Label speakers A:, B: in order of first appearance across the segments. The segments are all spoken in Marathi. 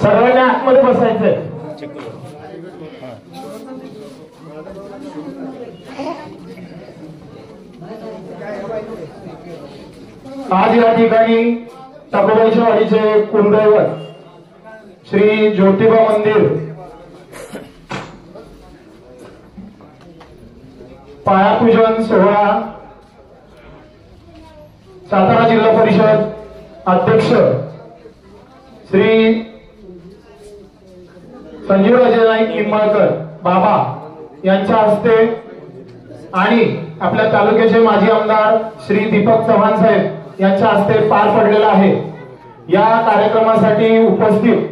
A: सर्वांनी आतमध्ये बसायचंय. आज या ठिकाणी टाकोबाईच्या वाडीचे कुलदैवत श्री ज्योतिबा मंदिर पायापूजन सोहळा सातारा जिल्हा परिषद अध्यक्ष श्री संजीवराजे नाईक निंबाळकर बाबा यांच्या हस्ते आणि आपल्या तालुक्याचे माजी आमदार श्री दीपक चव्हाण साहेब यांच्या हस्ते पार पडलेला आहे. या कार्यक्रमासाठी उपस्थित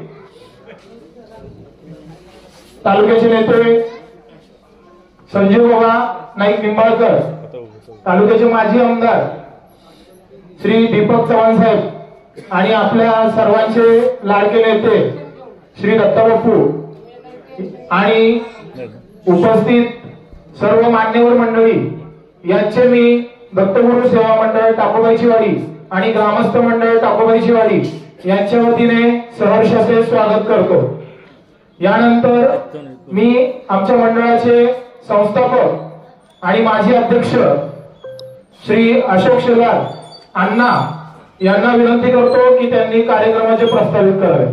A: तालुक्याचे नेते संजीव बाबा नाईक निंबाळकर, तालुक्याचे माजी आमदार श्री दीपक चव्हाण साहेब आणि आपल्या सर्वांचे लाडके नेते श्री दत्ताबापू आणि उपस्थित सर्व मान्यवर मंडळी यांचे मी दत्तगुरु सेवा मंडळ टाकोबाईची वाडी आणि ग्रामस्थ मंडळ टाकोबाईची वाडी यांच्या वतीने सहर्ष असे स्वागत करतो. यानंतर मी आमच्या मंडळाचे संस्थापक आणि माजी अध्यक्ष श्री अशोक शेलार अण्णा यांना विनंती करतो की त्यांनी कार्यक्रमाचे प्रस्तावित करावे.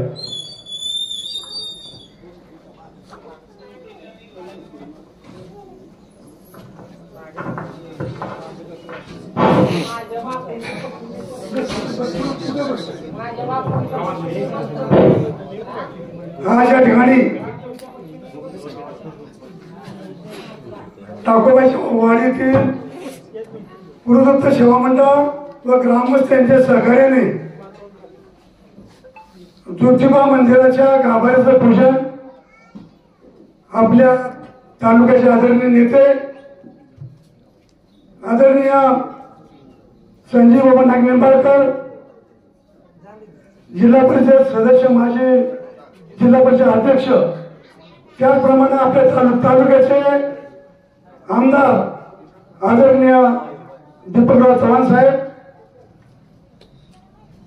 B: आज या ठिकाणी टाकोबाईच्या वाडीतील गुरुदत्त सेवा मंडळ व ग्रामस्थ यांच्या सहकार्याने ज्योतिबा मंदिराच्या गाभाऱ्याचं पूजन आपल्या तालुक्याचे आदरणीय नेते आदरणीय संजीव बाबा नाईक निंबाळकर, जिल्हा परिषद सदस्य माजी जिल्हा परिषद अध्यक्ष, त्याचप्रमाणे आपल्या तालुक्याचे आमदार आदरणीय दीपकराव चव्हाण साहेब,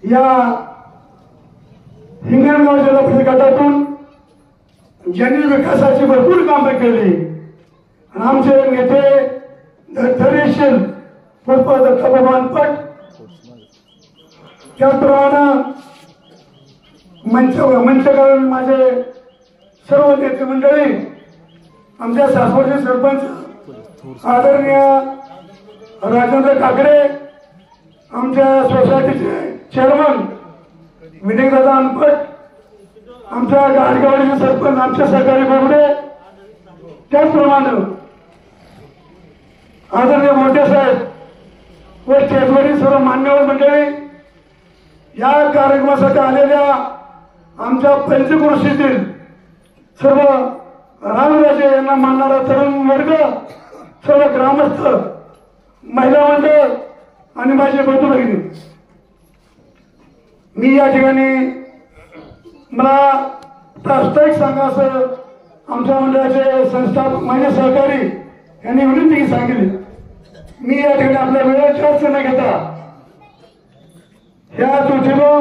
B: या हिंगणगाव जिल्हा परिषद गटातून ज्यांनी विकासाची भरपूर कामे केली आणि आमचे नेते धैर्यशील पुष्प दत्ताबाबा अनपट, त्याचप्रमाणे मंचकारण माझे सर्व नेते मंडळी, आमच्या सासवडचे सरपंच आदरणीय राजेंद्र काकडे, आमच्या सोसायटीचे चेअरमन विनयदादा अनपट, आमच्या गाडगावडीचे सरपंच आमचे सहकारी बोबडे, त्याचप्रमाणे आदरणीय मोठे साहेब व स्टेजवरील सर्व मान्यवर मंडळी, या कार्यक्रमासाठी आलेल्या आमच्या पंचक्रोशीतील सर्व रामराजे यांना मानणारा तरुण वर्ग, सर्व ग्रामस्थ, महिला मंडळ आणि माझे बंधू भगिनी, मी या ठिकाणी मला प्रास्ताविक सांगा असं आमच्या मंडळाचे संस्थापक माझे सहकारी यांनी विनंती सांगितली. मी या ठिकाणी आपल्या वेळेची जास्त न घेता ह्या ज्योतिबा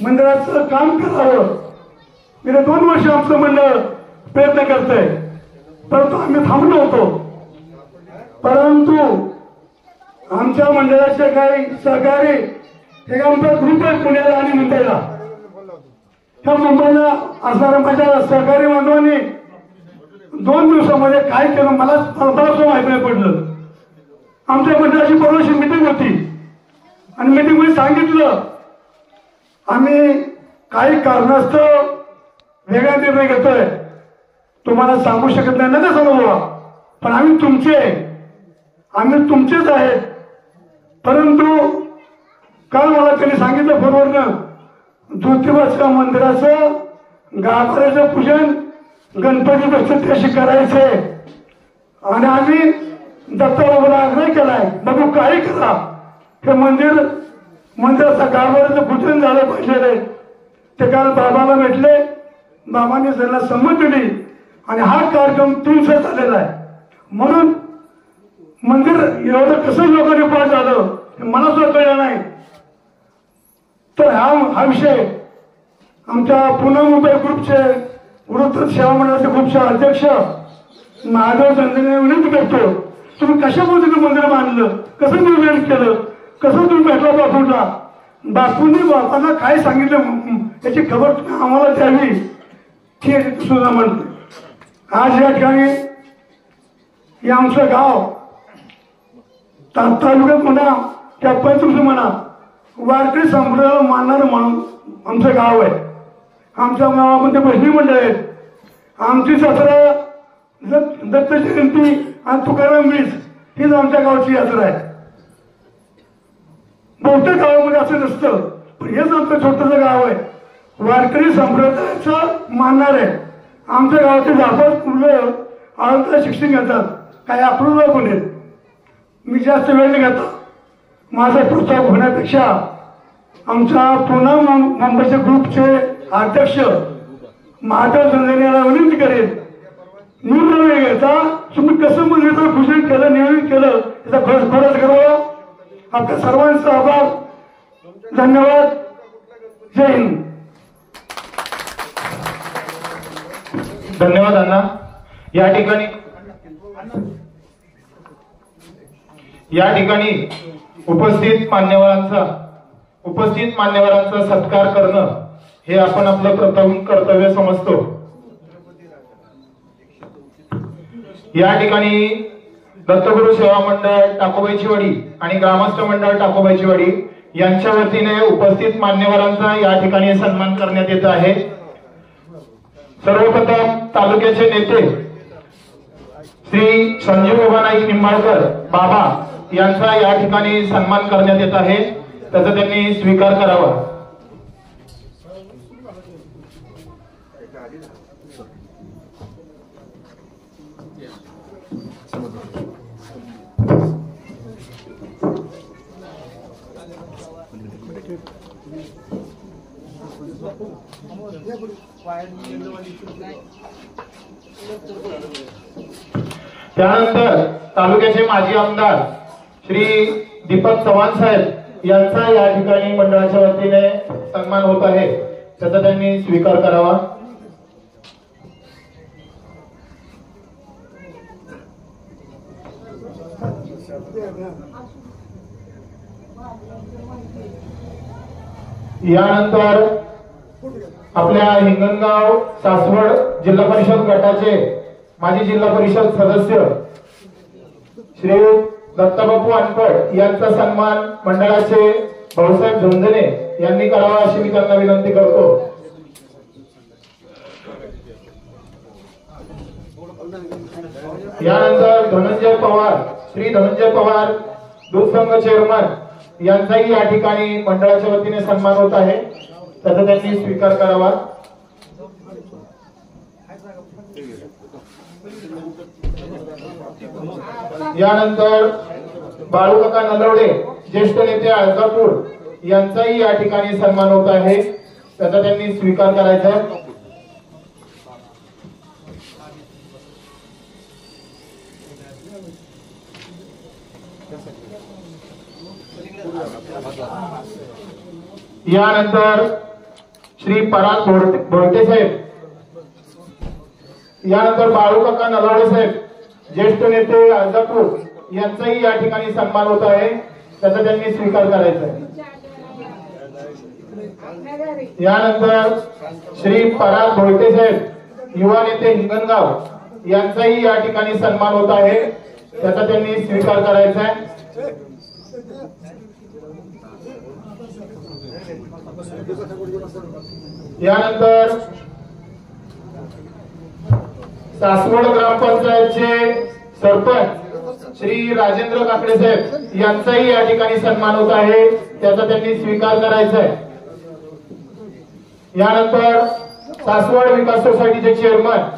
B: मंदिराचं काम करावं, गेल्या 2 वर्ष आमचं मंडळ प्रयत्न करतंय, परंतु आम्ही थांबलो होतो. परंतु आमच्या मंडळाचे काही सहकारी एक आमचा ग्रुप आहे पुण्याला आणि मुंबईला, त्या मुंबईला असणाऱ्या माझ्या सहकारी बांधवांनी 2 दिवसामध्ये काय केलं मला सुद्धा माहिती नाही पडलं. आमच्या मंडळाची परवाची मिटिंग होती आणि मिटिंग मध्ये सांगितलं आम्ही काही कारणास्तव वेगळा निर्णय घेतोय, तुम्हाला सांगू शकत नाही ना सांगू बाबा, पण आम्ही तुमचेच आहेत. परंतु काल मला त्यांनी सांगितलं फोनवरनं ज्योतिबाच्या मंदिराचं गाभाऱ्याचं पूजन गणपती बसतं त्याशी करायचंय आणि आम्ही दत्ताबाबाला आग्रह केलाय, बघू काही करा हे मंदिराचं गाभाऱ्याचं पूजन झालं पाहिजे. ते काल बाबाला भेटले, बाबांनी त्यांना संमती दिली आणि हा कार्यक्रम 3 दिवस झालेला आहे. म्हणून मंदिर एवढं कसं लोकांनी पार झालं हे मला सुद्धा कळलं नाही. तर हा विषय आमच्या पुणे मुंबई ग्रुपचे वृत्त सेवा मंडळाचे ग्रुपचे अध्यक्ष महादेव चंद्रने विनंती करतो, तुम्ही कशा पद्धतीने मंदिर बांधलं, कसं निर्माण केलं, कसं तुम्ही भेटला बापूला, बापूंनी बापांना काय सांगितलं याची खबर तुम्ही आम्हाला द्यावी, हे सुद्धा म्हणते. आज या ठिकाणी हे आमचं गाव तालुक्यात म्हणा त्या पंचकृषी म्हणा वारकरी संप्रदायाला मानणारं म्हणून आमचं गाव आहे. आमच्या गावामध्ये भजनी मंडळ आहेत. आमची जत्रा दत्त जयंती आणि तुकाराम वीस हीच आमच्या गावची यात्रा आहे. बहुतेक गावामध्ये असं नसतं, पण हेच आमचं छोटंसं गाव आहे. वारकरी संप्रदायाचं मानणार आहे. आमच्या गावाचे जापास मुलं आळंदला शिक्षण घेतात, काही अप्रूव्हल पण आहेत. मी जास्त वेळ नाही घेता, माझा प्रस्ताव होण्यापेक्षा आमच्या पुणे मुंबईच्या ग्रुपचे अध्यक्ष महादेव चंद्रने याला विनंती करेन, निर्णय घेता तुम्ही कसं मंदिराचं पूजन केलं, नियोजन केलं याचा खरंच करावा. आपल्या सर्वांचा आभार, धन्यवाद, जय हिंद.
A: धन्यवाद अण्णा. या ठिकाणी उपस्थित मान्यवरांचा सत्कार करणं हे आपण आपलं प्रथम कर्तव्य समजतो. या ठिकाणी दत्तगुरु सेवा मंडळ टाकोबाईची वाडी आणि ग्रामस्थ मंडळ टाकोबाईची वाडी यांच्या वतीने उपस्थित मान्यवरांचा या ठिकाणी सन्मान करण्यात येत आहे. सर्वप्रथम तालुक्याचे नेते श्री संजीव बाबा नाईक निंबाळकर बाबा यांचा या ठिकाणी सन्मान करण्यात येत आहे, त्याचा त्यांनी स्वीकार करावा. त्यानंतर तालुक्याचे माजी आमदार श्री दीपक चव्हाण साहेब यांचा या ठिकाणी मंडळाच्या वतीने सन्मान होत आहे, त्याचा त्यांनी स्वीकार करावा. यानंतर आपल्या हिंगणगाव सासवड जिल्हा परिषद गटाचे माजी जिल्हा परिषद सदस्य श्री दत्ताबापू अनपड यांचा सन्मान मंडळाचे भाऊसाहेब झुंजणे यांनी करावा अशी मी त्यांना विनंती करतो. यानंतर श्री धनंजय पवार दूध संघ चेअरमन यांचाही या ठिकाणी मंडळाच्या वतीने सन्मान होत आहे, त्याचा त्यांनी स्वीकार करावा. यानंतर बाळूकाका नलवडे ज्येष्ठ नेते अलकापूर यांचाही या ठिकाणी सन्मान होत आहे, त्याचा त्यांनी स्वीकार करायचा आहे. यानंतर श्री पराग भोरटे साहेब, यानंतर बाळूकाका नलवडे साहेब ज्येष्ठ नेते अलकापूर यांचाही या ठिकाणी सन्मान होत आहे, त्याचा त्यांनी स्वीकार करायचा आहे. यानंतर श्री पराग भोरटे साहेब युवा नेते हिंगणगाव यांचाही या ठिकाणी सन्मान होत आहे, त्याचा त्यांनी स्वीकार करायचा आहे. यानंतर सासवड ग्रामपंचायतचे सरपंच श्री राजेंद्र काकडे साहेब यांचाही या ठिकाणी सन्मान होत आहे, त्याचा त्यांनी स्वीकार करायचा आहे. यानंतर सासवड विकास सोसायटीचे चेअरमन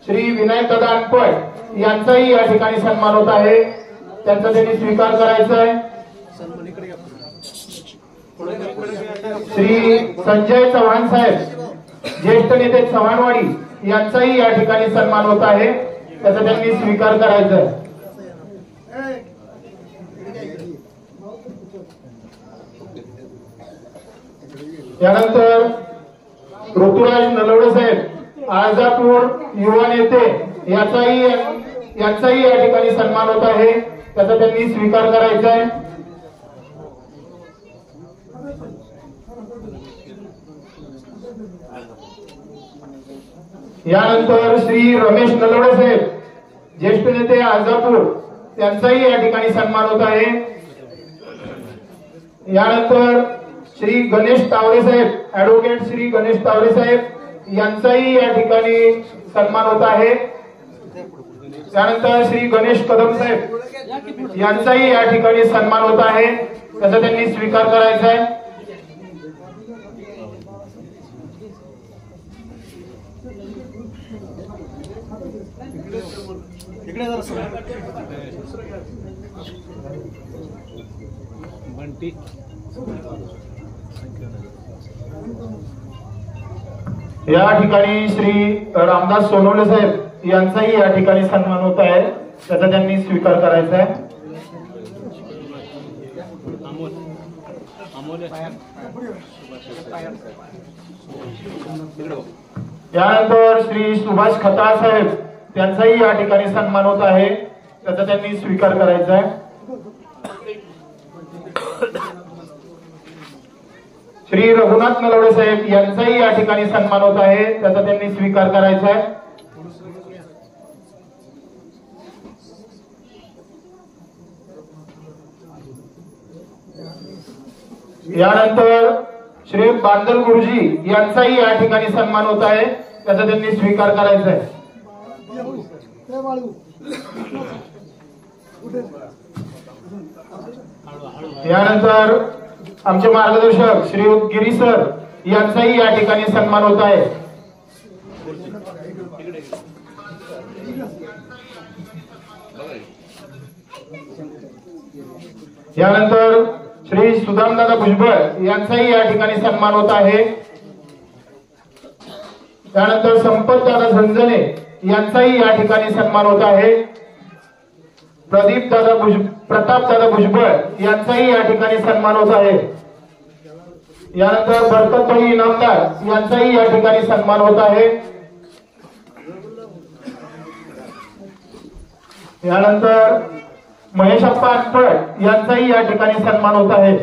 A: श्री विनायक दादा अनपड यांचाही या ठिकाणी सन्मान होत आहे, त्यांचा त्यांनी स्वीकार करायचा आहे. श्री संजय चव्हाण साहेब ज्येष्ठ नेते चव्हाणवाडी यांचाही या ठिकाणी सन्मान होत आहे, त्याचा त्यांनी स्वीकार करायचा आहे. यानंतर ऋतुराज नलवडे साहेब आळजापूर युवा नेते यांचाही या ठिकाणी सन्मान होत आहे, त्याचा त्यांनी स्वीकार करायचा आहे. यानंतर श्री रमेश नलवडे साहेब ज्येष्ठ नेते आळजापूर, त्यांचाही या ठिकाणी सन्मान होत आहे. यानंतर श्री गणेश तावरे साहेब, ऍडव्होकेट श्री गणेश तावरे साहेब यांचाही या ठिकाणी सन्मान होत आहे. त्यानंतर श्री गणेश कदम साहेब यांचाही या ठिकाणी सन्मान होत आहे, त्याचा त्यांनी स्वीकार करायचा आहे. या ठिकाणी श्री रामदास सोनवणे साहेब यांचाही या ठिकाणी सन्मान होत आहे, त्याचा त्यांनी स्वीकार करायचा आहे. यानंतर श्री सुभाष खताळ साहेब त्यांचाही या ठिकाणी सन्मान होत आहे, त्याचा त्यांनी स्वीकार करायचा आहे. श्री रघुनाथ नलवडे साहेब यांचाही या ठिकाणी सन्मान होत आहे, त्याचा त्यांनी स्वीकार करायचा आहे. यानंतर श्री बांदल गुरुजी यांचाही या ठिकाणी सन्मान होत आहे, त्याचा त्यांनी स्वीकार करायचा आहे. यानंतर आमचे मार्गदर्शक श्री गिरी सर यांचाही या ठिकाणी सन्मान होत आहे. यानंतर श्री सुदामदादा भुजबळ यांचाही या ठिकाणी सन्मान होत आहे. त्यानंतर संपतदादा झंझणे यांचाही या ठिकाणी सन्मान होत आहे. प्रतापदादा भुजबळ यांचाही या ठिकाणी सन्मान होत आहे. यानंतर बरकतभाई इनामदार यांचाही या ठिकाणी सन्मान होत आहे. यानंतर महेशप्पा अटपट यांचाही या ठिकाणी सन्मान होत आहे.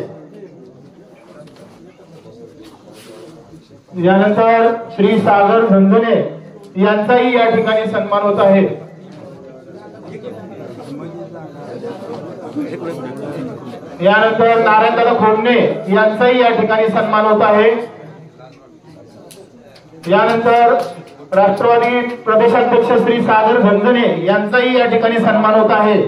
A: यानंतर श्री सागर झंझणे यांचाही या ठिकाणी सन्मान होत आहे. यानंतर नारायणदादा खोमणे यांचाही या ठिकाणी सन्मान होत आहे. यानंतर राष्ट्रवादी प्रदेशाध्यक्ष श्री सागर झंझणे यांचाही या ठिकाणी सन्मान होत आहे.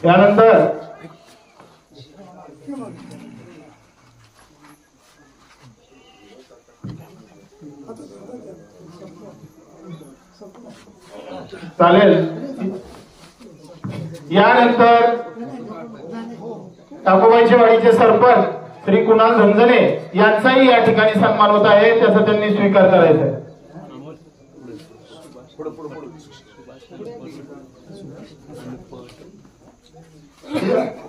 A: यानंतर चालेल. यानंतर टाकोबाईच्या वाडीचे सरपंच श्री कुणाल झंझणे यांचाही या ठिकाणी सन्मान होत आहे, त्याचा त्यांनी स्वीकार करायचा आहे.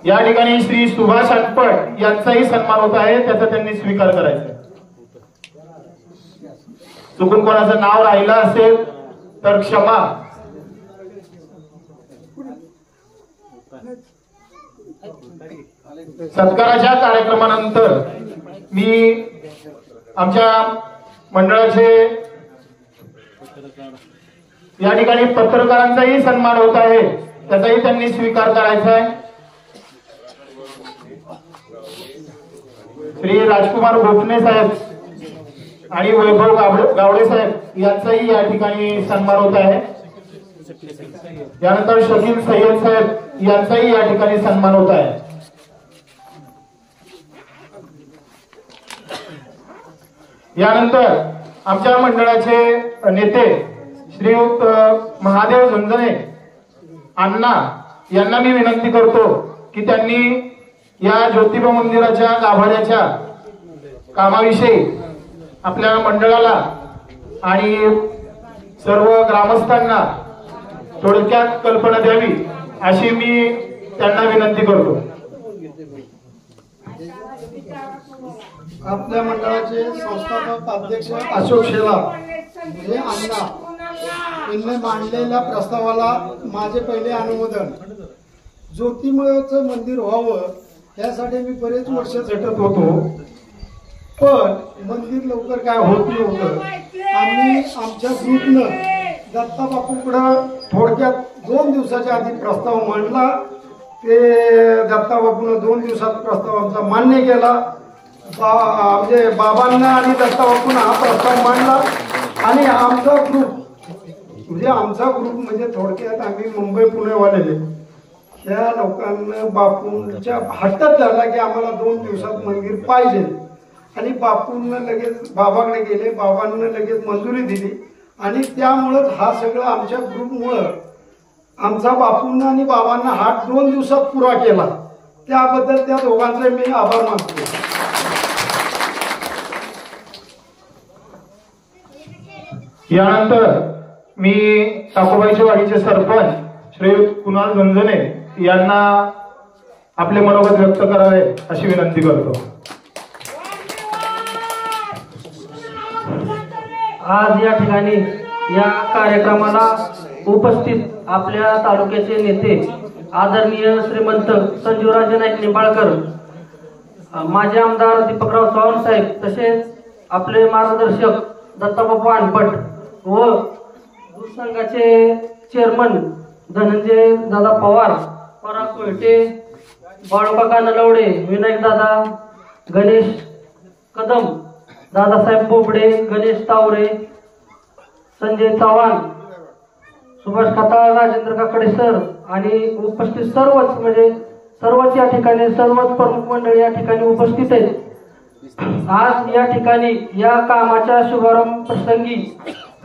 A: या ठिकाणी श्री सुभाष अटपट यांचाही सन्मान होत आहे, त्याचा त्यांनी स्वीकार करायचा आहे. चुकून कोणाचं नाव राहिलं असेल तर क्षमा. सत्काराच्या कार्यक्रमानंतर मी आमच्या मंडळाचे या ठिकाणी पत्रकारांचाही सन्मान होत आहे, त्याचाही त्यांनी स्वीकार करायचा आहे. श्री राजकुमार गोपने साहेब आणि वैभव गावडे साहेब यांचाही या ठिकाणी सन्मान होत आहे. यानंतर शकील सय्यद साहेब यांचाही या ठिकाणी सन्मान होत आहे. यानंतर आमच्या मंडळाचे नेते श्रीयुत महादेव झंझणे अण्णा यांना मी विनंती करतो की त्यांनी या ज्योतिबा मंदिराच्या गाभाऱ्याच्या कामाविषयी आपल्या मंडळाला आणि सर्व ग्रामस्थांना थोडक्यात कल्पना द्यावी अशी मी त्यांना विनंती करतो.
C: आपल्या मंडळाचे संस्थापक अध्यक्ष अशोक शेलार हे अण्णा यांनी मांडलेल्या प्रस्तावाला माझे पहिले अनुमोदन. ज्योतिमयचं मंदिर व्हावं यासाठी मी बरेच वर्ष झटत होतो, पण मंदिर लवकर काय होत नव्हतं. आम्ही आमच्या ग्रुपनं दत्ता बापूकडं थोडक्यात 2 दिवसाच्या आधी प्रस्ताव मांडला. ते दत्ता बापूनं 2 दिवसात प्रस्ताव आमचा मान्य केला. म्हणजे बाबांना आणि दत्ता बापूंना हा प्रस्ताव मांडला आणि आमचा ग्रुप म्हणजे थोडक्यात आम्ही मुंबई पुणेवाले त्या लोकांना बापूंच्या हट्टात धरला की आम्हाला 2 दिवसात मंदिर पाहिजे आणि बापूंना लगेच बाबाकडे गेले. बाबांना लगेच मंजुरी दिली आणि त्यामुळंच हा सगळं आमच्या ग्रुपमुळं आमचा बापूंना आणि बाबांना हा 2 दिवसात पुरा केला. त्याबद्दल त्या दोघांचे मी आभार मानतो.
A: यानंतर मी टाकोबाईच्या वाडीचे सरपंच श्री कुणाल झंझने यांना आपले मनोगत व्यक्त करावे अशी विनंती करतो.
D: आज या ठिकाणी या कार्यक्रमाला उपस्थित आपल्या तालुक्याचे नेते आदरणीय श्रीमंत संजीवराजे नाईक निंबाळकर, माजी आमदार दीपकराव चव्हाण साहेब, तसेच आपले मार्गदर्शक दत्ताबापू अनपट व संघाचे चेअरमन धनंजय दादा पवार, पराग कोयटे, बाळूकाका नलवडे, विनायक दादा, गणेश कदम, दादासाहेब बोबडे, गणेश तावरे, संजय चव्हाण, सुभाष खताळ, राजेंद्र काकडे सर आणि उपस्थित सर्वच या ठिकाणी सर्वच प्रमुख मंडळी या ठिकाणी उपस्थित आहेत. आज या ठिकाणी या कामाच्या शुभारंभ प्रसंगी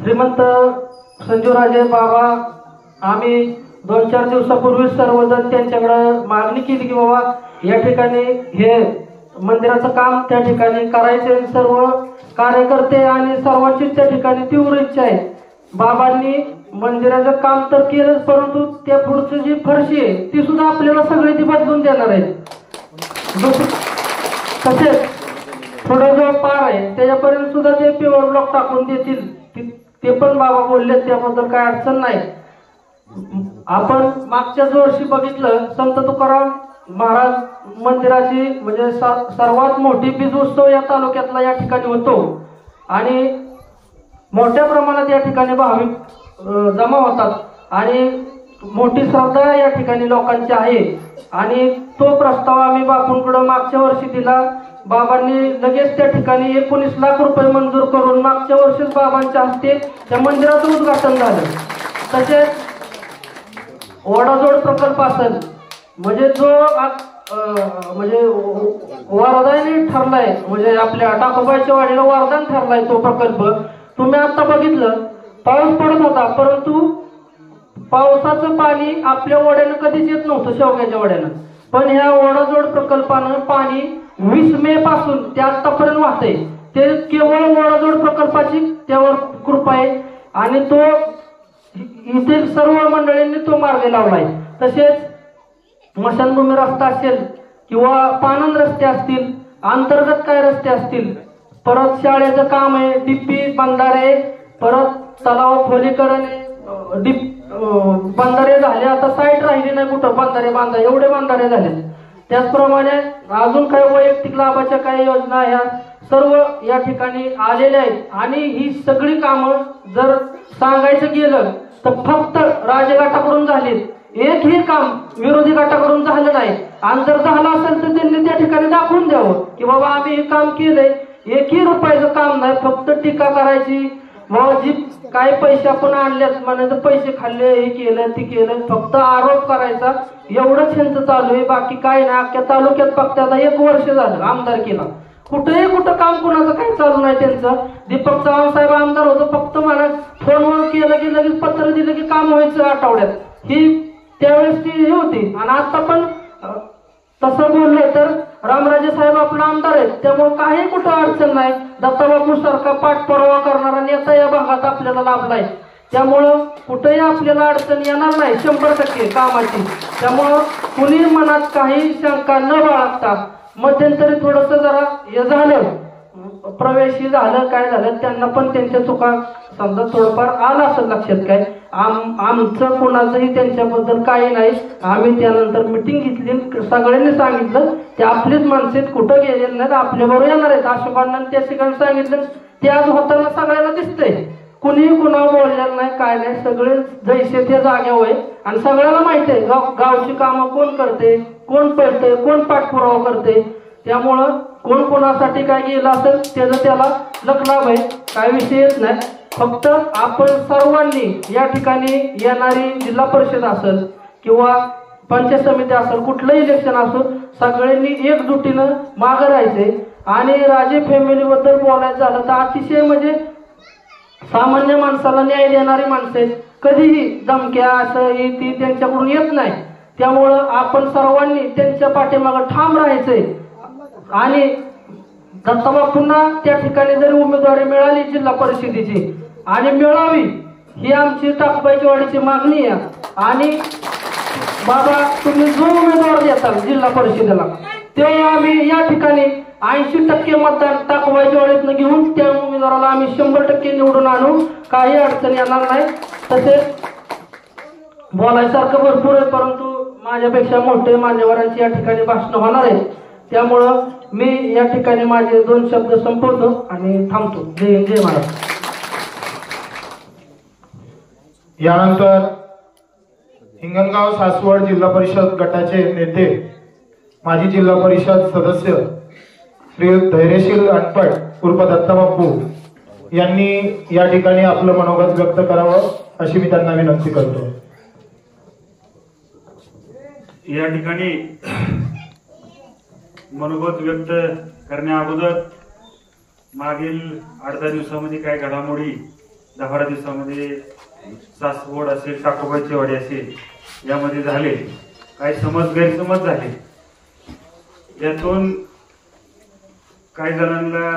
D: श्रीमंत संजूराजे बाबा, आम्ही 2-4 दिवसापूर्वी सर्वजण त्यांच्याकडे मागणी केली की बाबा या ठिकाणी हे मंदिराचं काम त्या ठिकाणी करायचे. सर्व कार्यकर्ते आणि सर्वांची त्या ठिकाणी तीव्र इच्छा आहे. बाबांनी मंदिराचं काम तर केलंच, परंतु त्या पुढची जी फरशी आहे ती सुद्धा आपल्याला सगळी ती बदलून देणार आहे. तसेच थोडा जो पार आहे त्याच्यापर्यंत सुद्धा ते प्युअर ब्लॉक टाकून देतील, ते पण बाबा बोलले, त्याबद्दल काय अडचण नाही. आपण मागच्याच वर्षी बघितलं, संत तुकाराम महाराज मंदिराची म्हणजे सर्वात मोठी बीज उत्सव या तालुक्यातला या ठिकाणी होतो आणि मोठ्या प्रमाणात या ठिकाणी भाविक जमा होतात आणि मोठी श्रद्धा या ठिकाणी लोकांची आहे. आणि तो प्रस्ताव आम्ही बापूंकडे मागच्या वर्षी दिला. बाबांनी लगेच त्या ठिकाणी 19 लाख रुपये मंजूर करून मागच्या वर्षीच बाबांच्या हस्ते त्या मंदिराचं उद्घाटन झालं. तसेच वडाजोड प्रकल्प असेल, म्हणजे जो म्हणजे वरदानी ठरलाय, म्हणजे आपल्या टाकोबाईच्या वाडीला वरदान ठरलाय तो प्रकल्प. तुम्ही आता बघितलं, पाऊस पडत होता परंतु पावसाचं पाणी आपल्या वड्यानं कधीच येत नव्हतं, शेवग्याच्या वड्यानं. पण ह्या वडाजोड प्रकल्पानं पाणी 20 मे पासून ते आतापर्यंत वाहतंय. ते केवळ वडाजोड प्रकल्पाची त्यावर कृपा आहे आणि तो इथे सर्व मंडळींनी तो मार्ग लावलाय. तसेच स्मशानभूमी रस्ता असेल किंवा पानंद रस्ते असतील, अंतर्गत काय रस्ते असतील, परत शाळेचं काम आहे, डिप्पी बंधारे, परत तलाव खोलीकरण, बंधारे झाले, आता साईट राहिली नाही कुठं बंधारे बांधा, एवढे बंधारे झाले. त्याचप्रमाणे अजून काही वैयक्तिक लाभाच्या काही योजना ह्या सर्व या ठिकाणी आलेल्या आहेत. आणि ही सगळी कामं जर सांगायचं गेलं तर फक्त राजगटाकडून झालीत, एकही काम विरोधी गटाकडून झालं नाही. आणि जर झालं असेल तर त्यांनी त्या ठिकाणी दाखवून द्यावं की बाबा आम्ही हे काम केलंय. एकही रुपयाचं काम नाही, फक्त टीका करायची, मग जी काय पैसे आपण आणल्यात म्हणायचं पैसे खाल्ले, हे केलं ते केलं, फक्त आरोप करायचा, एवढंच ह्यांचं चालू आहे. बाकी काय नाही. अख्ख्या तालुक्यात फक्त आता 1 वर्ष झालं आमदारकीला, कुठं काम कुणाचं काही चालू नाही त्यांचं. दीपक चव्हाण साहेब आमदार होतो, फक्त मला फोनवर केलं की लगेच पत्र दिलं की काम व्हायचं आठवड्यात, ही त्यावेळेस ती हे होती. आणि आता पण तसं बोललं तर रामराजे साहेब आपला आमदार आहेत, त्यामुळे काही कुठं अडचण नाही. दत्ताबापू सारखा पाठपुरावा करणारा नेता या भागात आपल्याला लाभलाय. त्यामुळं कुठेही आपल्याला अडचण येणार नाही 100% कामाची. त्यामुळं कुणी मनात काही शंका न बाळगता मध्यंतरी थोडंसं जरा हे झालं, प्रवेशी झालं, काय झालं, त्यांना पण त्यांच्या चुका समजा थोडंफार आलं असेल लक्षात. काय आमचं कोणाचंही त्यांच्याबद्दल काही नाही. आम्ही त्यानंतर मिटिंग घेतली, सगळ्यांनी सांगितलं ते आपलीच माणसं आहेत, कुठं गेलेले नाहीत, आपल्याबरोबर येणार आहेत. अशोकांना त्या ठिकाणी सांगितलं, ते आज होताना सगळ्यांना दिसतंय. कुणीही कुणावर बोललेलं नाही, काय नाही, सगळे जैसे ते जाग्यावर आहे. आणि सगळ्याला माहिती आहे गावची कामं कोण करते, कोण पळते, कोण पाठपुरावा करते. त्यामुळं कोण कोणासाठी काय गेलं असेल त्याचं त्याला लखलाभ आहे, काय विषयच नाही. फक्त आपण सर्वांनी या ठिकाणी येणारी जिल्हा परिषद असेल किंवा पंचायत समिती असेल, कुठलंही इलेक्शन असो, सगळ्यांनी एकजुटीनं मागं राहायचे. आणि राजे फॅमिलीबद्दल बोलायचं झालं तर अतिशय म्हणजे सामान्य माणसाला न्याय देणारी माणसं आहेत. कधीही धमक्या असं ही ती त्यांच्याकडून येत नाही. त्यामुळं आपण सर्वांनी त्यांच्या पाठीमागं ठाम राहायचंय. आणि दत्ताबापूंना त्या ठिकाणी जरी उमेदवारी मिळाली जिल्हा परिषदेची आणि मिळावी ही आमची टाकबाईची वाडीची मागणी आहे. आणि बाबा तुम्ही जो उमेदवार देताल जिल्हा परिषदेला ते आम्ही या ठिकाणी 80% मतदान टाकबाईच्या वाडीतनं घेऊन त्या उमेदवाराला आम्ही 100% निवडून आणू, काही अडचण येणार नाही. तसेच बोलायसारखं भरपूर आहे, परंतु माझ्यापेक्षा मोठे मान्यवरांची या ठिकाणी भाषण होणार आहे. त्यामुळं मी या ठिकाणी माझे 2 शब्द संपवतो आणि थांबतो. जय हिंद, जय महाराष्ट्र.
A: यानंतर हिंगणगाव सासवड जिल्हा परिषद गटाचे नेते, माजी जिल्हा परिषद सदस्य श्री धैर्यशील अनपट उर्फ दत्ताबापू यांनी या ठिकाणी आपलं मनोगत व्यक्त करावं अशी मी त्यांना विनंती करतो.
E: या ठिकाणी मनोगत व्यक्त करण्या अगोदर मागील 8-10 दिवसामध्ये काय घडामोडी, 10-12 दिवसामध्ये सासवड असेल, टाकोबाईची वाडी असेल, यामध्ये झाले काही गैरसमज झाले. यातून काही जणांना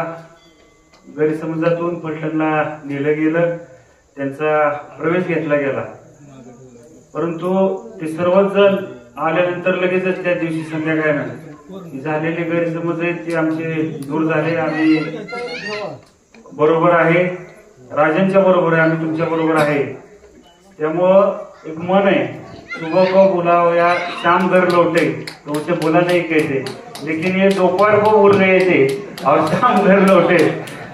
E: गैरसमजातून फलटणला नेलं गेलं, त्यांचा प्रवेश घेतला गेला. परंतु ते सर्वच जण आल्यानंतर लगेचच त्या दिवशी संध्याकाळी झालेले गैरसमज आहेत ते आमचे दूर झाले. आम्ही बरोबर आहे, राजांच्या बरोबर आहे, आम्ही तुमच्या बरोबर आहे. त्यामुळं एक मन आहे, सुबह को बुलाओ या शाम घर लौटे तो उसे बोला नहीं कहते, लेकिन ये दोपहर को बोल रहे थे और शाम घर लौटे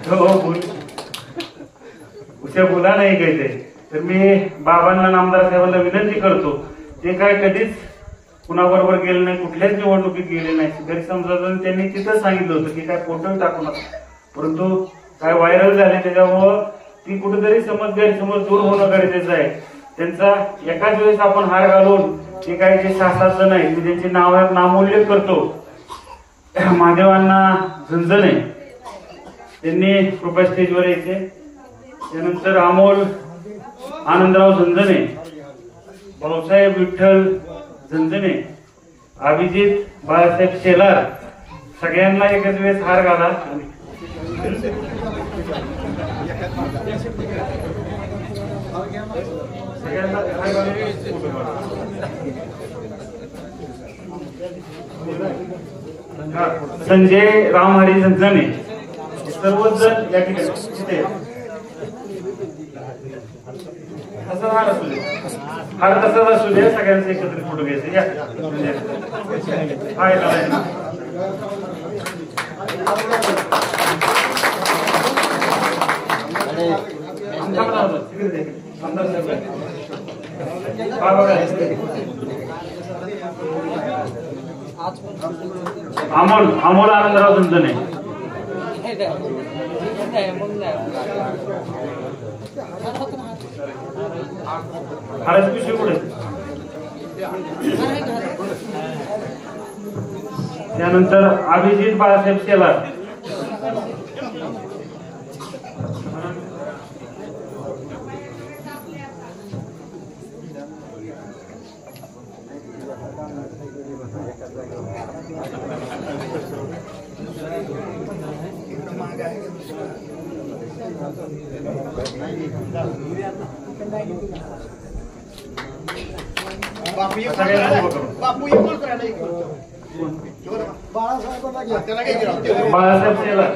E: तो उसे बोला नहीं कहते. तर मी बाबांना, नामदार साहेबांना विनंती करतो, ते काय कधीच कुणाबरोबर गेले नाही, कुठल्याच निवडणुकीत गेले नाही. गैरसमजातून त्यांनी तिथं सांगितलं होतं की काय फोटो टाकू नका, परंतु काय व्हायरल झाले त्याच्यामुळं ती कुठेतरी गैरसमज दूर होणं गरजेचं आहे. त्यांचा एकाच वेळेस आपण हार घालून ते काही जे 6-7 जण आहेत, मी त्यांचे नामोल्लेख करतो. महादेवांना झंझणे त्यांनी कृपया स्टेजवर यायचे. त्यानंतर अमोल आनंदराव झंझणे, भाऊसाहेब विठ्ठल झंझणे, अभिजित बाळासाहेब शेलार, सगळ्यांना एकाच वेळेस हार घाला. संजय रामहरी झंझणे, सर्वच जण या ठिकाणी असं हार असू दे, हार तसाच असू दे, सगळ्यांचे एकत्रित फोटो घ्यायचे. हाय अमोल आनंदराव झंझणे, हाराची पिशवी कुठे? त्यानंतर अभिजित बाळासाहेब शेलार,
C: बाळासाहेबांना घ्या.
E: बाळासाहेब शेलार.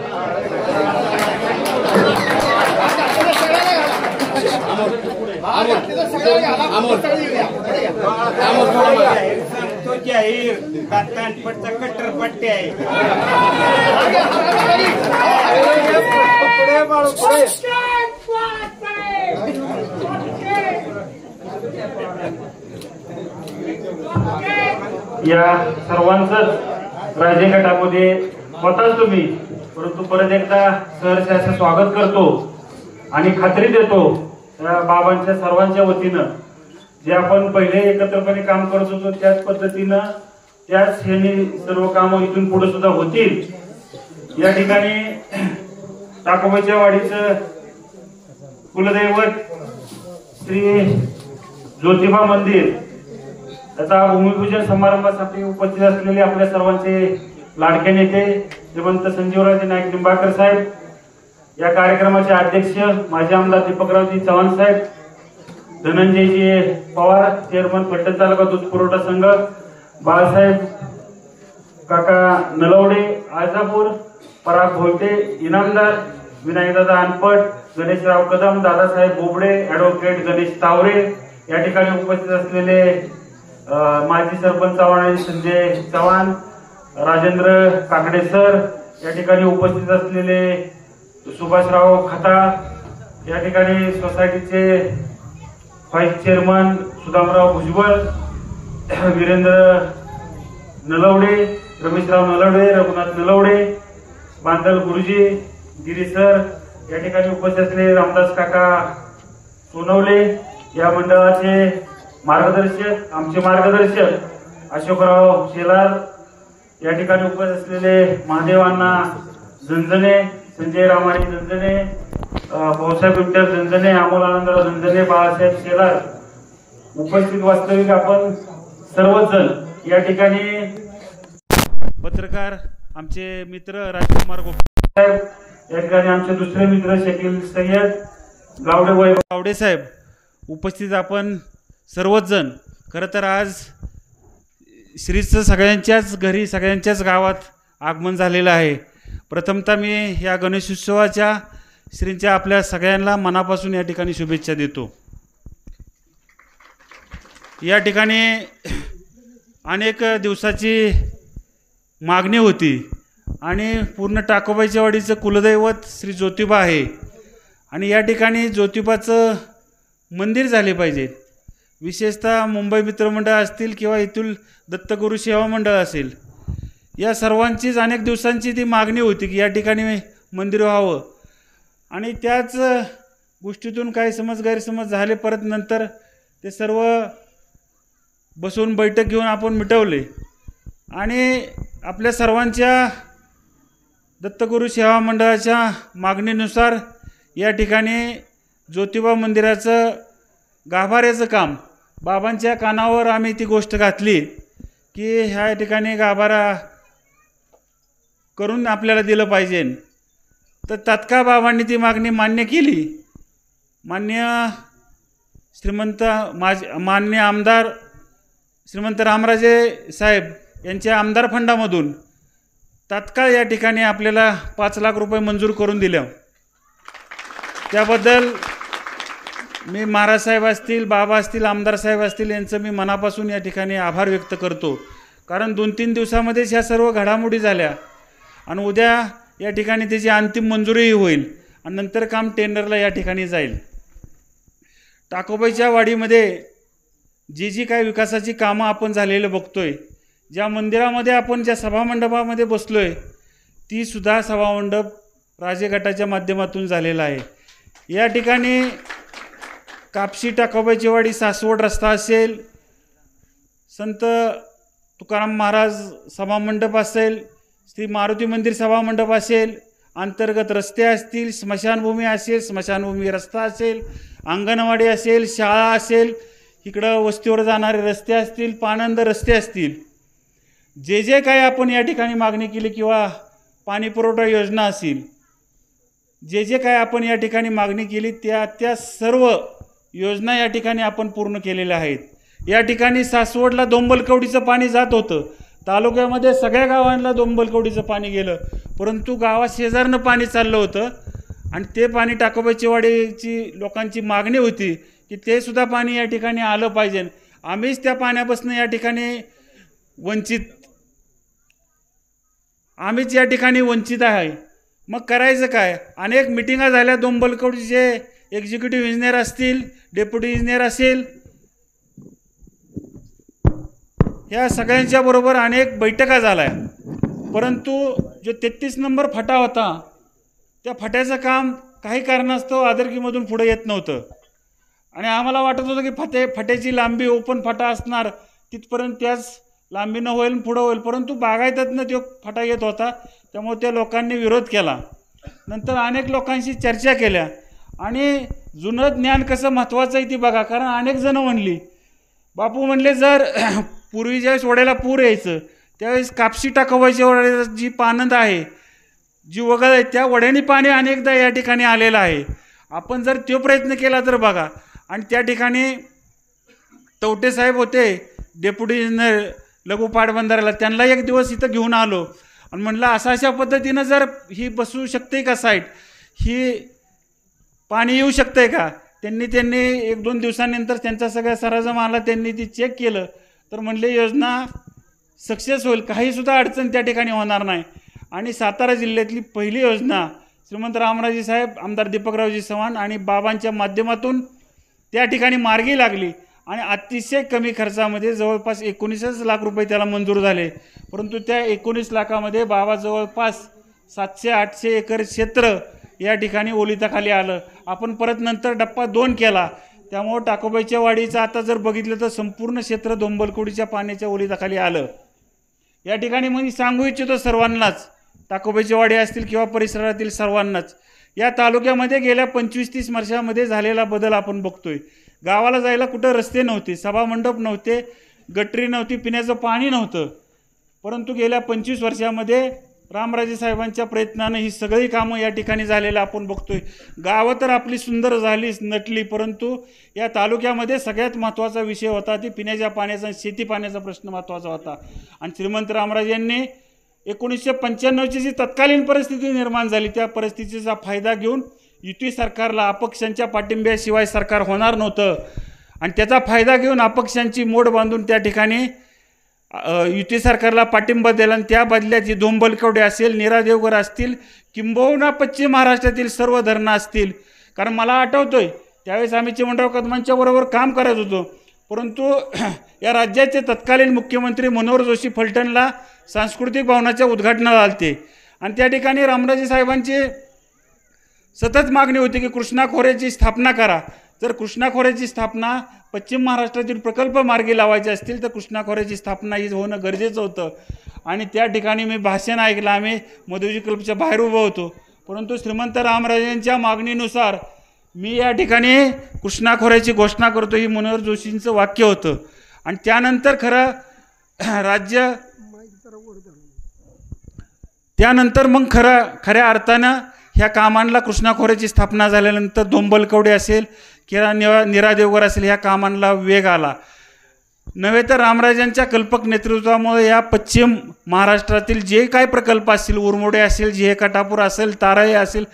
F: कट्टरपट्टी आहे.
E: या सर्वांचंच राजे गटामध्ये होताच तुम्ही, परंतु परत एकदा सहर्ष असं स्वागत करतो आणि खात्री देतो या बाबांच्या सर्वांच्या वतीनं जे आपण पहिले एकत्रपणे काम करत होतो त्याच पद्धतीनं त्याच ह्यांनी सर्व कामं इथून पुढे सुद्धा होतील. या ठिकाणी टाकोबाच्या वाडीचं कुलदैवत श्री ज्योतिबा मंदिर त्याचा भूमिपूजन समारंभासाठी उपस्थित असलेले आपल्या सर्वांचे लाडके नेते श्रीमंत संजीवराजे नाईक निंबाळकर साहेब, या कार्यक्रमाचे अध्यक्ष माजी आमदार दीपकरावजी चव्हाण साहेब, धनंजयजी पवार चेअरमन फलटण तालुका दूध पुरवठा संघ, बाळासाहेब काका नलवडे आळजापूर, पराग भोलटे इनामदार, विनायकदादा अनपट, गणेशराव कदम, दादासाहेब बोबडे, ऍडव्होकेट गणेश तावरे, या ठिकाणी उपस्थित असलेले माजी सरपंच चव्हाण आणि संजय चव्हाण, राजेंद्र काकडे सर, या ठिकाणी उपस्थित असलेले सुभाषराव खता, या ठिकाणी सोसायटीचे व्हाईस चेअरमन सुदामराव भुजबळ, वीरेंद्र नलवडे, रमेशराव नलवडे, रघुनाथ नलवडे, बांदल गुरुजी, गिरी सर, या ठिकाणी उपस्थित असलेले रामदास काका सोनवले, या मंडळाचे मार्गदर्शक आमचे मार्गदर्शक अशोकराव शेलार, या ठिकाणी उपस्थित असलेले महादेवांना झंझणे, संजय रामाणी झंझणे, भाऊसाहेब विठ्ठल झंझणे, अमोल आनंदराव झंझणे, बाळासाहेब शेलार, उपस्थित वास्तविक आपण सर्वच जण या ठिकाणी पत्रकार आमचे मित्र राजकुमार गोपी साहेब, या ठिकाणी आमचे दुसरे मित्र शकील सय्यद गावडे साहेब उपस्थित आपण सर्वच जण. खरं तर आज श्रीचं सगळ्यांच्याच घरी सगळ्यांच्याच गावात आगमन झालेलं आहे. प्रथमतः मी या गणेशोत्सवाच्या श्रींच्या आपल्या सगळ्यांना मनापासून या ठिकाणी शुभेच्छा देतो. या ठिकाणी अनेक दिवसाची मागणी होती आणि पूर्ण टाकोबाईच्या वाडीचं कुलदैवत श्री ज्योतिबा आहे आणि या ठिकाणी ज्योतिबाचं मंदिर झाले पाहिजे. विशेषतः मुंबई मित्रमंडळ असतील किंवा येथील दत्तगुरू सेवा मंडळ असेल, या सर्वांचीच अनेक दिवसांची ती मागणी होती की या ठिकाणी मंदिर व्हावं आणि त्याच गोष्टीतून काही गैरसमज झाले. परत नंतर ते सर्व बसून बैठक घेऊन आपण मिटवले आणि आपल्या सर्वांच्या दत्तगुरू सेवा मंडळाच्या मागणीनुसार या ठिकाणी ज्योतिबा मंदिराचं गाभाऱ्याचं काम बाबांच्या कानावर आम्ही ती गोष्ट घातली की ह्या ठिकाणी गाभारा करून आपल्याला दिलं पाहिजे. तर तात्काळ बाबांनी ती मागणी मान्य केली. मान्य आमदार श्रीमंत रामराजे साहेब यांच्या आमदार फंडामधून तात्काळ या ठिकाणी आपल्याला 5 लाख रुपये मंजूर करून दिले. त्याबद्दल मी महाराज साहेब असतील, बाबा असतील, आमदार साहेब असतील यांचं मी मनापासून या ठिकाणी आभार व्यक्त करतो. कारण 2-3 दिवसामध्येच ह्या सर्व घडामोडी झाल्या आणि उद्या या ठिकाणी त्याची अंतिम मंजुरीही होईल आणि नंतर काम टेंडरला या ठिकाणी जाईल. टाकोबाईच्या वाडीमध्ये जी काही विकासाची कामं आपण झालेलं बघतोय, ज्या मंदिरामध्ये आपण ज्या सभामंडपामध्ये बसलोय ती सुद्धा सभामंडप राजे गटाच्या माध्यमातून झालेला आहे. या ठिकाणी कापशी टाकोबाईची वाडी सासवड रस्ता असेल, संत तुकाराम महाराज सभामंडप असेल, श्री मारुती मंदिर सभामंडप असेल, अंतर्गत रस्ते असतील, स्मशानभूमी असेल, स्मशानभूमी रस्ता असेल, अंगणवाडी असेल, शाळा असेल, इकडं वस्तीवर जाणारे रस्ते असतील, पाणंद रस्ते असतील, जे काही आपण या ठिकाणी मागणी केली किंवा पाणी पुरवठा योजना असेल, जे जे काय आपण या ठिकाणी मागणी केली त्या सर्व योजना या ठिकाणी आपण पूर्ण केलेल्या आहेत. या ठिकाणी सासवडला दोंबलकवडीचं पाणी जात होतं. तालुक्यामध्ये सगळ्या गावांना दोंबलकवडीचं पाणी गेलं, परंतु गावात शेजारनं पाणी चाललं होतं आणि ते पाणी टाकोबाची वाडीची लोकांची मागणी होती की ते सुद्धा पाणी या ठिकाणी आलं पाहिजे. आम्हीच त्या पाण्यापासून या ठिकाणी वंचित आहे. मग करायचं काय? अनेक मिटिंगा झाल्या. दोंबलकवडीचे एक्झिक्युटिव्ह इंजिनियर असतील, डेप्युटी इंजिनियर असेल, ह्या सगळ्यांच्या बरोबर अनेक बैठका झाल्या, परंतु जो 33 नंबर फटा होता त्या फट्याचं काम काही कारणास्तव आदरकीमधून पुढे येत नव्हतं. आणि आम्हाला वाटत होतं की फट्याची लांबी ओपन फटा असणार तिथपर्यंत त्याच लांबीनं होईल, पुढं होईल, परंतु बागायतातनं तो फटा येत होता, त्यामुळे त्या लोकांनी विरोध केला. नंतर अनेक लोकांशी चर्चा केल्या आणि जुनं ज्ञान कसं महत्त्वाचं आहे ती बघा. कारण अनेक जणं म्हणली, बापू म्हणले जर पूर्वी ज्यावेळेस वड्याला पूर यायचं त्यावेळेस कापशी टाकोबाच्या वड्याला जी पानंद आहे, जी वगळ आहे, त्या वड्याने पाणी अनेकदा या ठिकाणी आलेलं आहे. आपण जर तो प्रयत्न केला तर बघा. आणि त्या ठिकाणी तवटे साहेब होते डेप्युटी इंजिनियर लघु पाटबंधाऱ्याला, त्यांना एक दिवस इथं घेऊन आलो आणि म्हणलं अशा पद्धतीनं जर ही बसू शकते का साईट, ही पाणी येऊ शकतंय का? त्यांनी 1-2 दिवसानंतर त्यांचा सगळा सरंजाम आला, त्यांनी ती चेक केलं तर म्हणले योजना सक्सेस होईल, काहीसुद्धा अडचण त्या ठिकाणी होणार नाही. आणि सातारा जिल्ह्यातली पहिली योजना श्रीमंत रामराजे साहेब, आमदार दीपकरावजी चव्हाण आणि बाबांच्या माध्यमातून त्या ठिकाणी मार्गी लागली आणि अतिशय कमी खर्चामध्ये जवळपास 19 लाख रुपये त्याला मंजूर झाले. परंतु त्या 19 लाखामध्ये बाबा जवळपास 700-800 एकर क्षेत्र या ठिकाणी ओलिताखाली आलं. आपण परत नंतर टप्पा 2 केला, त्यामुळं टाकोबाईच्या वाडीचं आता जर बघितलं तर संपूर्ण क्षेत्र दोंबलकवडीच्या पाण्याच्या ओलिताखाली आलं. या ठिकाणी मी सांगू इच्छितो सर्वांनाच, टाकोबाईची वाडी असतील किंवा परिसरातील सर्वांनाच, या तालुक्यामध्ये गेल्या 25-30 वर्षामध्ये झालेला बदल आपण बघतोय. गावाला जायला कुठं रस्ते नव्हते, सभामंडप नव्हते, गटरी नव्हती, पिण्याचं पाणी नव्हतं. परंतु गेल्या 25 वर्षामध्ये रामराजे साहेबांच्या प्रयत्नानं ही सगळी कामं या ठिकाणी झालेलं आपण बघतोय. गावं तर आपली सुंदर झाली, नटली, परंतु या तालुक्यामध्ये सगळ्यात महत्त्वाचा विषय होता ती पिण्याच्या पाण्याचा, शेती पाण्याचा प्रश्न महत्त्वाचा होता. आणि श्रीमंत रामराजे यांनी 1995ची जी तत्कालीन परिस्थिती निर्माण झाली त्या परिस्थितीचा फायदा घेऊन युती सरकारला, अपक्षांच्या पाठिंब्याशिवाय सरकार होणार नव्हतं, आणि त्याचा फायदा घेऊन अपक्षांची मोड बांधून त्या ठिकाणी युती सरकारला पाठिंबा दिला. आणि त्या बदल्यात जी दोंबलकवडे असेल, नीरा देवघर असतील, किंबहुना पश्चिम महाराष्ट्रातील सर्व धरणं असतील. कारण मला आठवतोय त्यावेळेस आम्ही चिमणराव कदमांच्या बरोबर काम करत होतो, परंतु या राज्याचे तत्कालीन मुख्यमंत्री मनोहर जोशी फलटणला सांस्कृतिक भवनाच्या उद्घाटनाला आलते आणि त्या ठिकाणी रामराजे साहेबांची सतत मागणी होती की कृष्णा खोऱ्याची स्थापना करा. जर कृष्णा खोऱ्याची स्थापना पश्चिम महाराष्ट्रातील प्रकल्प मार्गी लावायचे असतील तर कृष्णा खोऱ्याची स्थापना ही होणं गरजेचं होतं. आणि त्या ठिकाणी मी भाषण ऐकलं, आम्ही मधुजी क्लबच्या बाहेर उभं होतो, परंतु श्रीमंत रामराजेंच्या मागणीनुसार मी या ठिकाणी कृष्णा खोऱ्याची घोषणा करतो, ही मनोहर जोशींचं वाक्य होतं. आणि त्यानंतर मग खऱ्या अर्थानं ह्या कामांना कृष्णा खोऱ्याची स्थापना झाल्यानंतर दोंबलकवडे असेल किंवा नीरा देवघर असेल ह्या कामांना वेग आला. नव्हे तर रामराजांच्या कल्पक नेतृत्वामुळे या पश्चिम महाराष्ट्रातील जे काही प्रकल्प असतील, उरमोडे असेल, जे काटापूर असेल, ताराई असेल,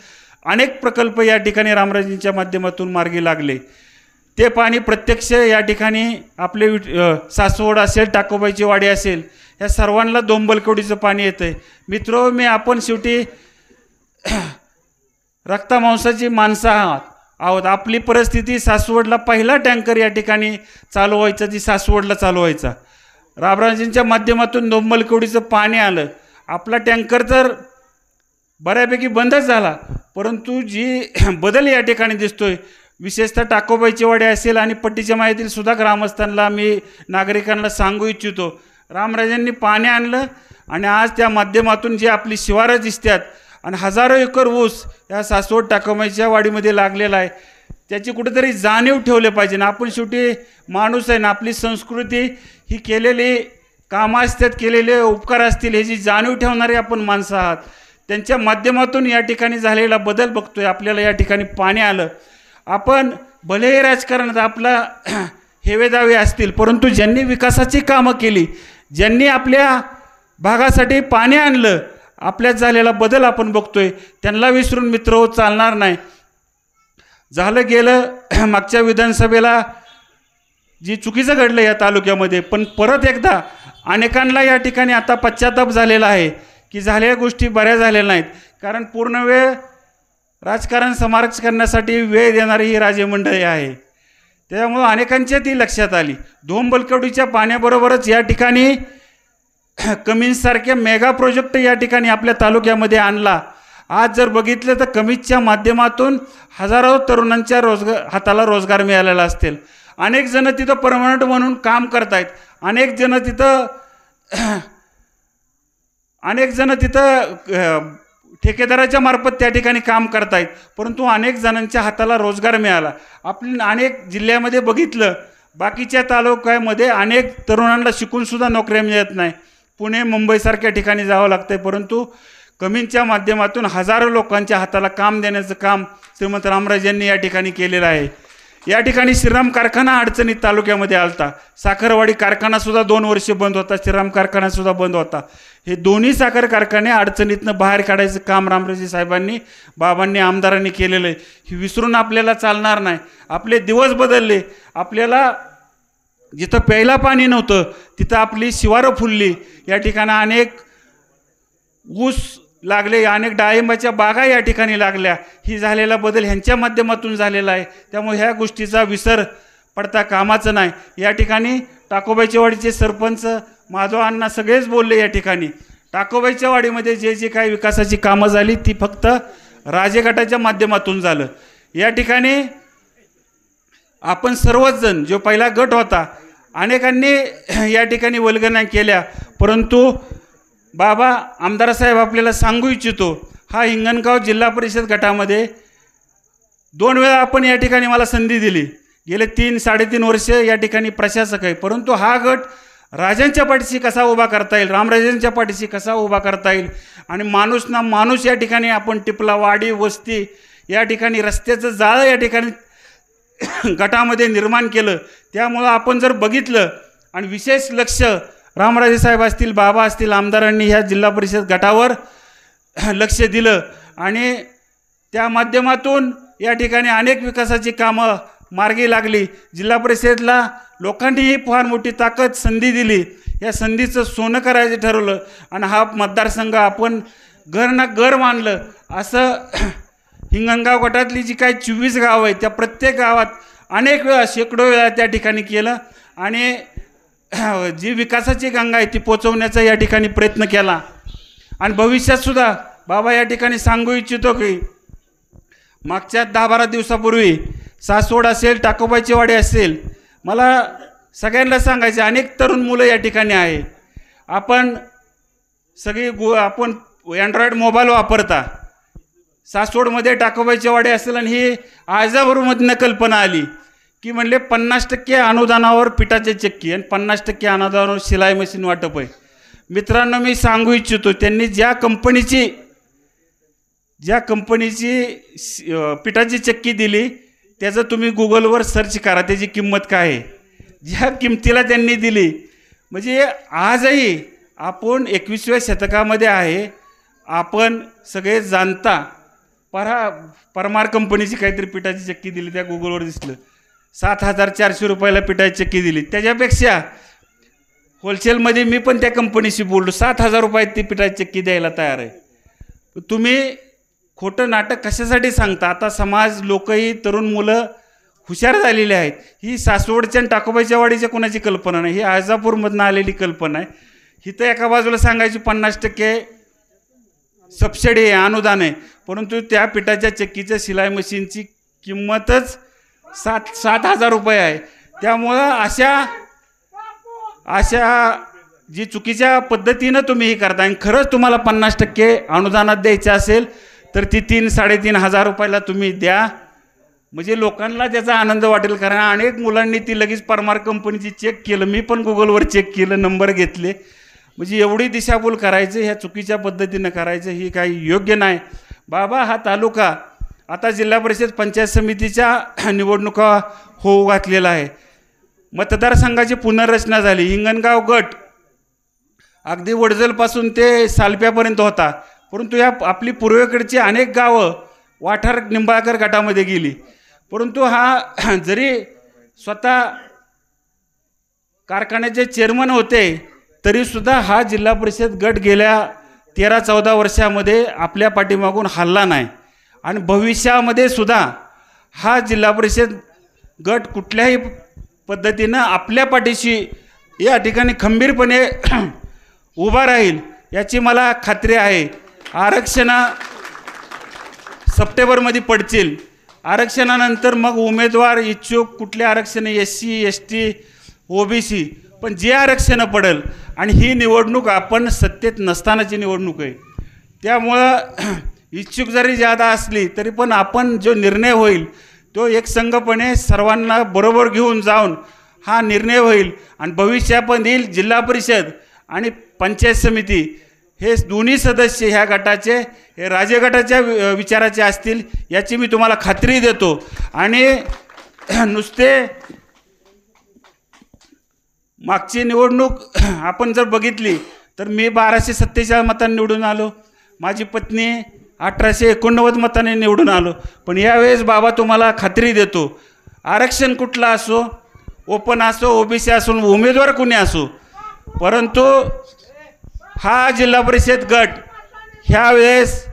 E: अनेक प्रकल्प या ठिकाणी रामराजांच्या माध्यमातून मार्गी लागले. ते पाणी प्रत्यक्ष या ठिकाणी आपले सासवड असेल, टाकोबाईची वाडी असेल, ह्या सर्वांना दोंबलकवडीचं पाणी येतं आहे. मी आपण शेवटी रक्तामांसाची माणसं आहोत. आपली परिस्थिती सासवडला पहिला टँकर या ठिकाणी चालू व्हायचा, ती सासवडला चालू व्हायचा. रामराजेंच्या माध्यमातून दोंबलकवडीचं पाणी आलं. आपला टँकर तर बऱ्यापैकी बंदच झाला, परंतु जी बदल या ठिकाणी दिसतोय, विशेषतः टाकोबाईची वाडी असेल आणि पट्टीच्या माहितील सुद्धा ग्रामस्थांना, मी नागरिकांना सांगू इच्छितो, रामराजांनी पाणी आणलं आणि आज त्या माध्यमातून जे आपली शिवारं दिसतात आणि हजारो एकर ऊस या सासवड टाकोबाईच्या वाडीमध्ये लागलेला आहे, त्याची कुठेतरी जाणीव ठेवले पाहिजे ना. आपण शेवटी माणूस आहे ना, आपली संस्कृती ही केलेली कामं असतात, केलेले उपकार असतील, ह्याची जाणीव ठेवणारी आपण माणसं आहात. त्यांच्या माध्यमातून या ठिकाणी झालेला बदल बघतोय. आपल्याला या ठिकाणी पाणी आलं. आपण भलेही राजकारणात आपला हेवेदावे असतील, परंतु ज्यांनी विकासाची कामं केली, ज्यांनी आपल्या भागासाठी पाणी आणलं, आपल्यात झालेला बदल आपण बघतोय. त्यांना विसरून मित्र होत चालणार नाही. झालं गेलं मागच्या विधानसभेला जी चुकीचं घडलं या तालुक्यामध्ये, पण परत एकदा अनेकांना या ठिकाणी आता पश्चाताप झालेला आहे की झालेल्या गोष्टी बऱ्या झालेल्या नाहीत. कारण पूर्ण वेळ राजकारण समारक्ष करण्यासाठी वेळ देणारी ही राजमंडळी आहे. त्यामुळं अनेकांच्या ती लक्षात आली. धोमबलकवडीच्या पाण्याबरोबरच या ठिकाणी कमिन्ससारख्या मेगा प्रोजेक्ट या ठिकाणी आपल्या तालुक्यामध्ये आणला. आज जर बघितलं तर कमिन्सच्या माध्यमातून हजारो तरुणांच्या हाताला रोजगार मिळालेला असतील. अनेक जण तिथं परमनंट म्हणून काम करत आहेत. अनेक जण तिथं ठेकेदाराच्या मार्फत त्या ठिकाणी काम करत आहेत. परंतु अनेक जणांच्या हाताला रोजगार मिळाला. आपण अनेक जिल्ह्यामध्ये बघितलं, बाकीच्या तालुक्यामध्ये अनेक तरुणांना शिकूनसुद्धा नोकऱ्या मिळत नाही. पुणे मुंबईसारख्या ठिकाणी जावं लागतं. परंतु कमिन्सच्या माध्यमातून हजारो लोकांच्या हाताला काम देण्याचं काम श्रीमंत रामराज यांनी या ठिकाणी केलेलं आहे. या ठिकाणी श्रीराम कारखाना अडचणीत तालुक्यामध्ये आलता. साखरवाडी कारखानासुद्धा 2 वर्ष बंद होता. श्रीराम कारखानासुद्धा बंद होता. हे दोन्ही साखर कारखाने अडचणीतनं बाहेर काढायचं काम रामराजे साहेबांनी, बाबांनी, आमदारांनी केलेलं आहे. हे विसरून आपल्याला चालणार नाही. आपले दिवस बदलले. आपल्याला जिथं प्यायला पाणी नव्हतं तिथं आपली शिवारं फुलली. या ठिकाणी अनेक ऊस लागले, अनेक डाळिंबाच्या बागा या ठिकाणी लागल्या. ही झालेला बदल ह्यांच्या माध्यमातून झालेला आहे. त्यामुळे ह्या गोष्टीचा विसर पडता कामाचं नाही. या ठिकाणी टाकोबाईच्या वाडीचे सरपंच माधव अण्णा सगळेच बोलले. या ठिकाणी टाकोबाईच्या वाडीमध्ये जे काही विकासाची कामं झाली ती फक्त राजे गटाच्या माध्यमातून झालं. या ठिकाणी आपण सर्वच जण, जो पहिला गट होता, अनेकांनी या ठिकाणी वल्गना केल्या. परंतु बाबा आमदारसाहेब आपल्याला सांगू इच्छितो, हा हिंगणगाव जिल्हा परिषद गटामध्ये 2 वेळा आपण या ठिकाणी मला संधी दिली. गेले 3-3.5 वर्ष या ठिकाणी प्रशासक आहे. परंतु हा गट राजांच्या पाठीशी कसा उभा करता येईल, रामराजांच्या पाठीशी कसा उभा करता येईल, आणि माणूस ना माणूस या ठिकाणी आपण टिपला. वाडी वस्ती या ठिकाणी रस्त्याचं जाळं या ठिकाणी गटामध्ये निर्माण केलं. त्यामुळं आपण जर बघितलं आणि विशेष लक्ष रामराजे साहेब असतील, बाबा असतील, आमदारांनी ह्या जिल्हा परिषद गटावर लक्ष दिलं आणि त्या माध्यमातून या ठिकाणी अनेक विकासाची कामं मार्गी लागली. जिल्हा परिषदेला लोकांनीही फार मोठी ताकद, संधी दिली. या संधीचं सोनं करायचं ठरवलं आणि हा मतदारसंघ आपण घर ना घर मानलं. असं हिंगणगाव गटातली जी काही 24 गावं आहेत त्या प्रत्येक गावात अनेक वेळा, शेकडो वेळा त्या ठिकाणी केलं आणि जी विकासाची गंगा आहे ती पोचवण्याचा या ठिकाणी प्रयत्न केला. आणि भविष्यातसुद्धा बाबा या ठिकाणी सांगू इच्छितो की मागच्या 10-12 दिवसापूर्वी सासवड असेल, टाकोबाईची वाडी असेल, मला सगळ्यांना सांगायचे, अनेक तरुण मुलं या ठिकाणी आहे. आपण सगळी आपण अँड्रॉइड मोबाईल वापरता. सासवडमध्ये टाकोबाईची वाडी असेल आणि ही आळजापूरमधनं कल्पना आली की म्हणले 50% अनुदानावर पिठाची चक्की आणि 50% अनुदानावर शिलाई मशीन वाटप आहे. मित्रांनो, मी सांगू इच्छितो, त्यांनी ज्या कंपनीची पिठाची चक्की दिली त्याचं तुम्ही गुगलवर सर्च करा, त्याची किंमत काय आहे. ज्या किमतीला त्यांनी दिली, म्हणजे आजही आपण 21व्या शतकामध्ये आहे. आपण सगळे जाणता परमार कंपनीची काहीतरी पिठाची चक्की दिली, त्या गुगलवर दिसलं. 7,400 रुपयाला पिठाची चक्की दिली. त्याच्यापेक्षा होलसेलमध्ये मी पण त्या कंपनीशी बोललो, 7,000 रुपयात ती पिठाची चक्की द्यायला तयार आहे. तुम्ही खोटं नाटक कशासाठी सांगता. आता समाज, लोकही, तरुण मुलं हुशार झालेले आहेत. ही सासवडच्या आणि टाकोबाईच्या वाडीच्या कोणाची कल्पना नाही, ही आळजापूरमधनं आलेली कल्पना आहे. हिथं एका बाजूला सांगायची 50% सबसिडी आहे, अनुदान आहे, परंतु त्या पिठाच्या चक्कीच्या शिलाई मशीनची किंमतच 7,000 रुपये आहे. त्यामुळं अशा जी चुकीच्या पद्धतीनं तुम्ही हे करता आणि खरंच तुम्हाला 50% अनुदानात द्यायचं असेल तर ती 3-3.5 हजार रुपयाला तुम्ही द्या, म्हणजे लोकांना त्याचा आनंद वाटेल. कारण अनेक मुलांनी ती लगेच परमार कंपनीची चेक केलं, मी पण गुगलवर चेक केलं, नंबर घेतले
F: म्हणजे एवढी दिशाभूल करायचं, ह्या चुकीच्या पद्धतीनं करायचं ही काही योग्य नाही. बाबा हा तालुका आता जिल्हा परिषद पंचायत समितीच्या निवडणुका होऊ घातलेला आहे. मतदारसंघाची पुनर्रचना झाली. हिंगणगाव गट अगदी वडजलपासून ते सालप्यापर्यंत होता, परंतु या आपली पूर्वेकडची अनेक गावं वाठार निंबाळकर गटामध्ये गेली. परंतु हा जरी स्वतः कारखान्याचे चेअरमन होते तरीसुद्धा हा जिल्हा परिषद गट गेल्या 13-14 वर्षामध्ये आपल्या पाठीमागून हलला नाही. आणि भविष्यामध्ये सुद्धा हा जिल्हा परिषद गट कुठल्याही पद्धतीनं आपल्या पाठीशी या ठिकाणी खंबीरपणे उभा राहील याची मला खात्री आहे. सप्टेंबरमध्ये पडतील. आरक्षणानंतर मग उमेदवार इच्छुक कुठले आरक्षण SC ST OBC पण जे आरक्षण पडेल, आणि ही निवडणूक आपण सत्तेत नसतानाची निवडणूक आहे. त्यामुळं इच्छुक जरी जादा असली तरी पण आपण जो निर्णय होईल तो एकसंघपणे सर्वांना बरोबर घेऊन जाऊन हा निर्णय होईल. आणि भविष्यामध्ये जिल्हा परिषद आणि पंचायत समिती हे दोन्ही सदस्य ह्या गटाचे हे राजगटाच्या विचाराचे असतील याची मी तुम्हाला खात्री देतो. आणि नुसते मागची निवडणूक आपण जर बघितली तर मी 1247 मतांनी निवडून आलो, माझी पत्नी 1889 मतांनी निवडून आलो. पण यावेळेस बाबा तुम्हाला खात्री देतो, आरक्षण कुठलं असो, ओपन असो, OBC असो, उमेदवार कोणी असो, परंतु हा जिल्हा परिषद गट ह्यावेळेस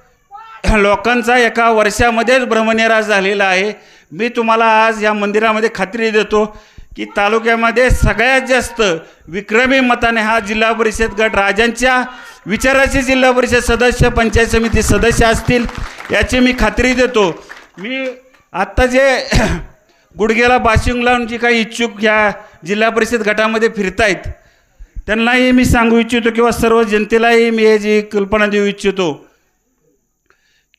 F: लोकांचा एका वर्षामध्येच भ्रमनिरास झालेला आहे. मी तुम्हाला आज या मंदिरामध्ये खात्री देतो की तालुक्यामध्ये सगळ्यात जास्त विक्रमी मताने हा जिल्हा परिषद गट राजांच्या विचाराचे जिल्हा परिषद सदस्य पंचायत समिती सदस्य असतील याची मी खात्री देतो. मी आत्ता जे गुडघ्याला बाशिंग लावून जी काही इच्छुक ह्या जिल्हा परिषद गटामध्ये फिरतायत त्यांनाही मी सांगू इच्छितो किंवा सर्व जनतेलाही मी जी कल्पना देऊ इच्छितो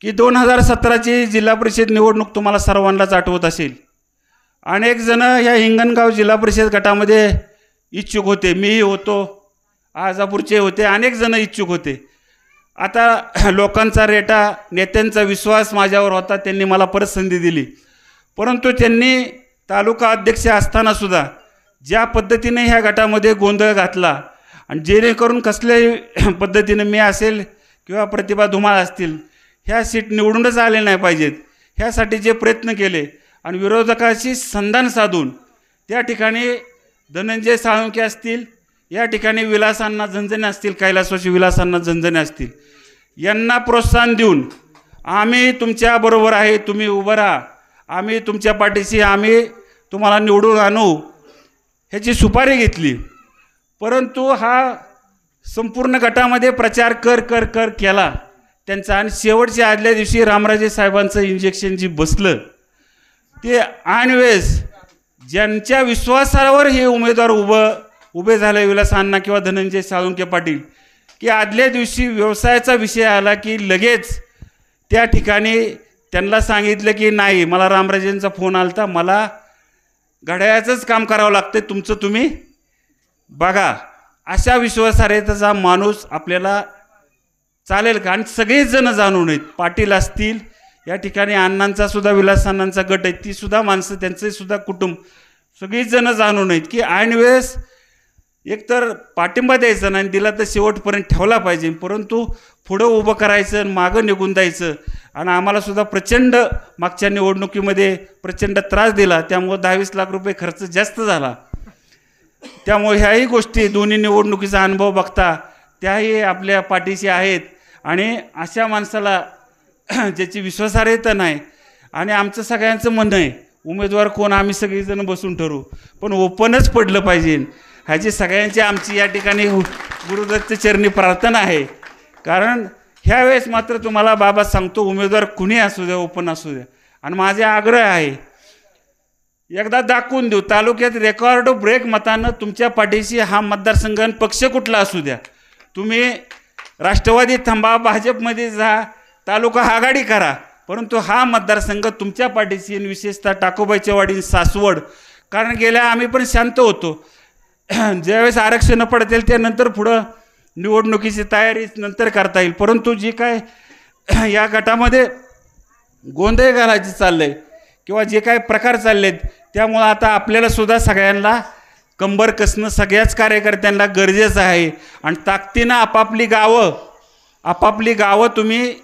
F: की 2017ची जिल्हा परिषद निवडणूक तुम्हाला सर्वांनाच आठवत असेल. अनेक जण ह्या हिंगणगाव जिल्हा परिषद गटामध्ये इच्छुक होते, मीही होतो, आजापूरचे होते, अनेक जण इच्छुक होते. आता लोकांचा रेटा नेत्यांचा विश्वास माझ्यावर होता, त्यांनी मला परत संधी दिली. परंतु त्यांनी तालुका अध्यक्ष असतानासुद्धा ज्या पद्धतीने ह्या गटामध्ये गोंधळ घातला आणि जेणेकरून कसल्याही पद्धतीने मी असेल किंवा प्रतिभा धुमाळ असतील ह्या सीट निवडूनच आले नाही पाहिजेत ह्यासाठी जे प्रयत्न केले आणि विरोधकाशी संधान साधून त्या ठिकाणी धनंजय साळुंखे असतील, या ठिकाणी विलासांना झंझणे असतील, कैलासवासी विलासांना झंझणे असतील, यांना प्रोत्साहन देऊन आम्ही तुमच्याबरोबर आहे, तुम्ही उभं राहा, आम्ही तुमच्या पाठीशी, आम्ही तुम्हाला निवडून आणू ह्याची सुपारी घेतली. परंतु हा संपूर्ण गटामध्ये प्रचार कर केला त्यांचा. आणि शेवटच्या आदल्या दिवशी रामराजे साहेबांचं इंजेक्शन जी बसलं ते ऐनवेळेस ज्यांच्या विश्वासावर हे उमेदवार उभे झाले विलासांना किंवा धनंजय साळुंखे पाटील, की आदल्या दिवशी व्यवसायाचा विषय आला की लगेच त्या ठिकाणी त्यांना सांगितलं की नाही, मला रामराजेंचा फोन आलता, मला घड्याळाचंच काम करावं लागतं, तुमचं तुम्ही बघा. अशा विश्वासार्हतेचा माणूस आपल्याला चालेल का? आणि सगळेच जण जाणून आहेत, पाटील असतील, या ठिकाणी अण्णांचा सुद्धा विलासांनांचा गट आहे, ती सुद्धा माणसं, त्यांचे सुद्धा कुटुंब, सगळीच जण जाणून आहेत की ऐनवेळेस एकतर पाठिंबा द्यायचा नाही, दिला तर शेवटपर्यंत ठेवला पाहिजे, परंतु पुढं उभं करायचं, मागं निघून द्यायचं. आणि आम्हाला सुद्धा प्रचंड मागच्या निवडणुकीमध्ये प्रचंड त्रास दिला, त्यामुळे 10-20 लाख रुपये खर्च जास्त झाला. त्यामुळे ह्याही गोष्टी दोन्ही निवडणुकीचा अनुभव बघता त्याही आपल्या पाठीशी आहेत. आणि अशा माणसाला ज्याची विश्वासार्हता नाही, आणि आमचं सगळ्यांचं म्हणणं आहे उमेदवार कोण आम्ही सगळेजण बसून ठरवू, पण ओपनच पडलं पाहिजे ह्याची सगळ्यांची आमची या ठिकाणी गुरुदत्त चरणी प्रार्थना आहे. कारण ह्यावेळेस मात्र तुम्हाला बाबा सांगतो, उमेदवार कुणी असू द्या, ओपन असू द्या, आणि माझे आग्रह आहे एकदा दाखवून देऊ तालुक्यात रेकॉर्ड ब्रेक मतानं तुमच्या पाठीशी हा मतदारसंघ पक्ष कुठला असू द्या, तुम्ही राष्ट्रवादी थांबा, भाजपमध्ये जा, तालुका आघाडी करा, परंतु हा मतदारसंघ तुमच्या पाठीशी, विशेषतः टाकोबाईच्या वाडी, सासवड. कारण गेल्या आम्ही पण शांत होतो, ज्यावेळेस आरक्षण पडतील त्यानंतर पुढं निवडणुकीची तयारी नंतर करता येईल, परंतु जी काय या गटामध्ये गोंधळ घालायचे चाललंय किंवा जे काय प्रकार चाललेत, त्यामुळं आता आपल्याला सुद्धा सगळ्यांना कंबर कसणं सगळ्याच कार्यकर्त्यांना गरजेचं आहे. आणि ताकदीनं आपापली गावं तुम्ही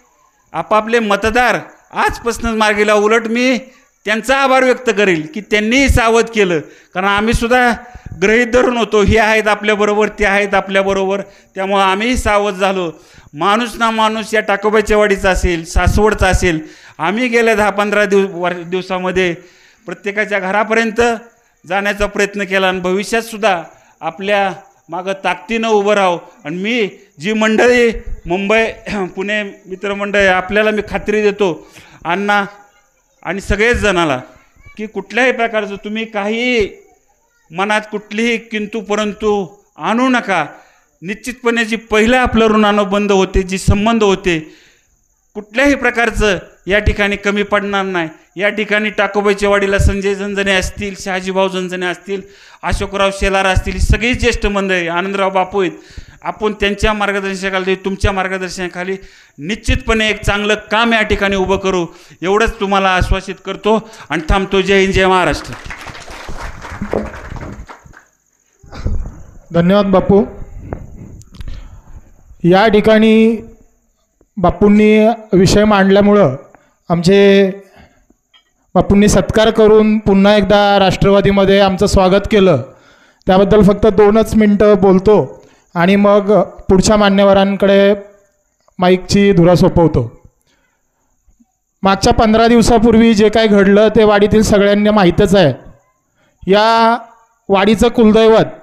F: आपापले मतदार आजपासूनच मार्गीला. उलट मी त्यांचा आभार व्यक्त करेल की त्यांनीही सावध केलं, कारण आम्ही सुद्धा गृहीत धरून होतो, हे आहेत आपल्याबरोबर, ते आहेत आपल्याबरोबर, त्यामुळं आम्हीही सावध झालो. माणूस ना माणूस या टाकोबाच्या वाडीचा असेल, सासवडचा असेल, आम्ही गेल्या 10-15 दिवसामध्ये प्रत्येकाच्या घरापर्यंत जाण्याचा प्रयत्न केला आणि भविष्यातसुद्धा आपल्या मागं ताकदीनं उभं राहावं. आणि मी जी मंडळी मुंबई पुणे मित्रमंडळ आपल्याला मी खात्री देतो अण्णा आणि सगळेच जणाला की कुठल्याही प्रकारचं तुम्ही काही मनात कुठलीही किंतु परंतु आणू नका. निश्चितपणे जी पहिलं आपलं ऋणानं बंद होते, जी संबंध होते, कुठल्याही प्रकारचं या ठिकाणी कमी पडणार नाही. या ठिकाणी टाकोबाईच्या वाडीला संजय झंझणे असतील, शहाजीभाऊ झंझणे असतील, अशोकराव शेलार असतील, ही सगळी ज्येष्ठ मंडळी, आनंदराव बापू आहेत, आपण त्यांच्या मार्गदर्शनाखाली, तुमच्या मार्गदर्शनाखाली निश्चितपणे एक चांगलं काम या ठिकाणी उभं करू, एवढंच तुम्हाला आश्वासित करतो आणि थांबतो. जय हिंद, जय महाराष्ट्र.
A: धन्यवाद बापू. या ठिकाणी बापूंनी विषय मांडल्यामुळं बापूंनी सत्कार करून पुन्हा एकदा राष्ट्रवादीमध्ये आमचं स्वागत केलं, त्याबद्दल फक्त 2च मिनटं बोलतो आणि मग पुढच्या मान्यवरांकडे माईकची धुरा सोपवतो. मागच्या 15 दिवसापूर्वी जे काय घडलं ते वाडीतील सगळ्यांना माहीतच आहे. या वाडीचं कुलदैवत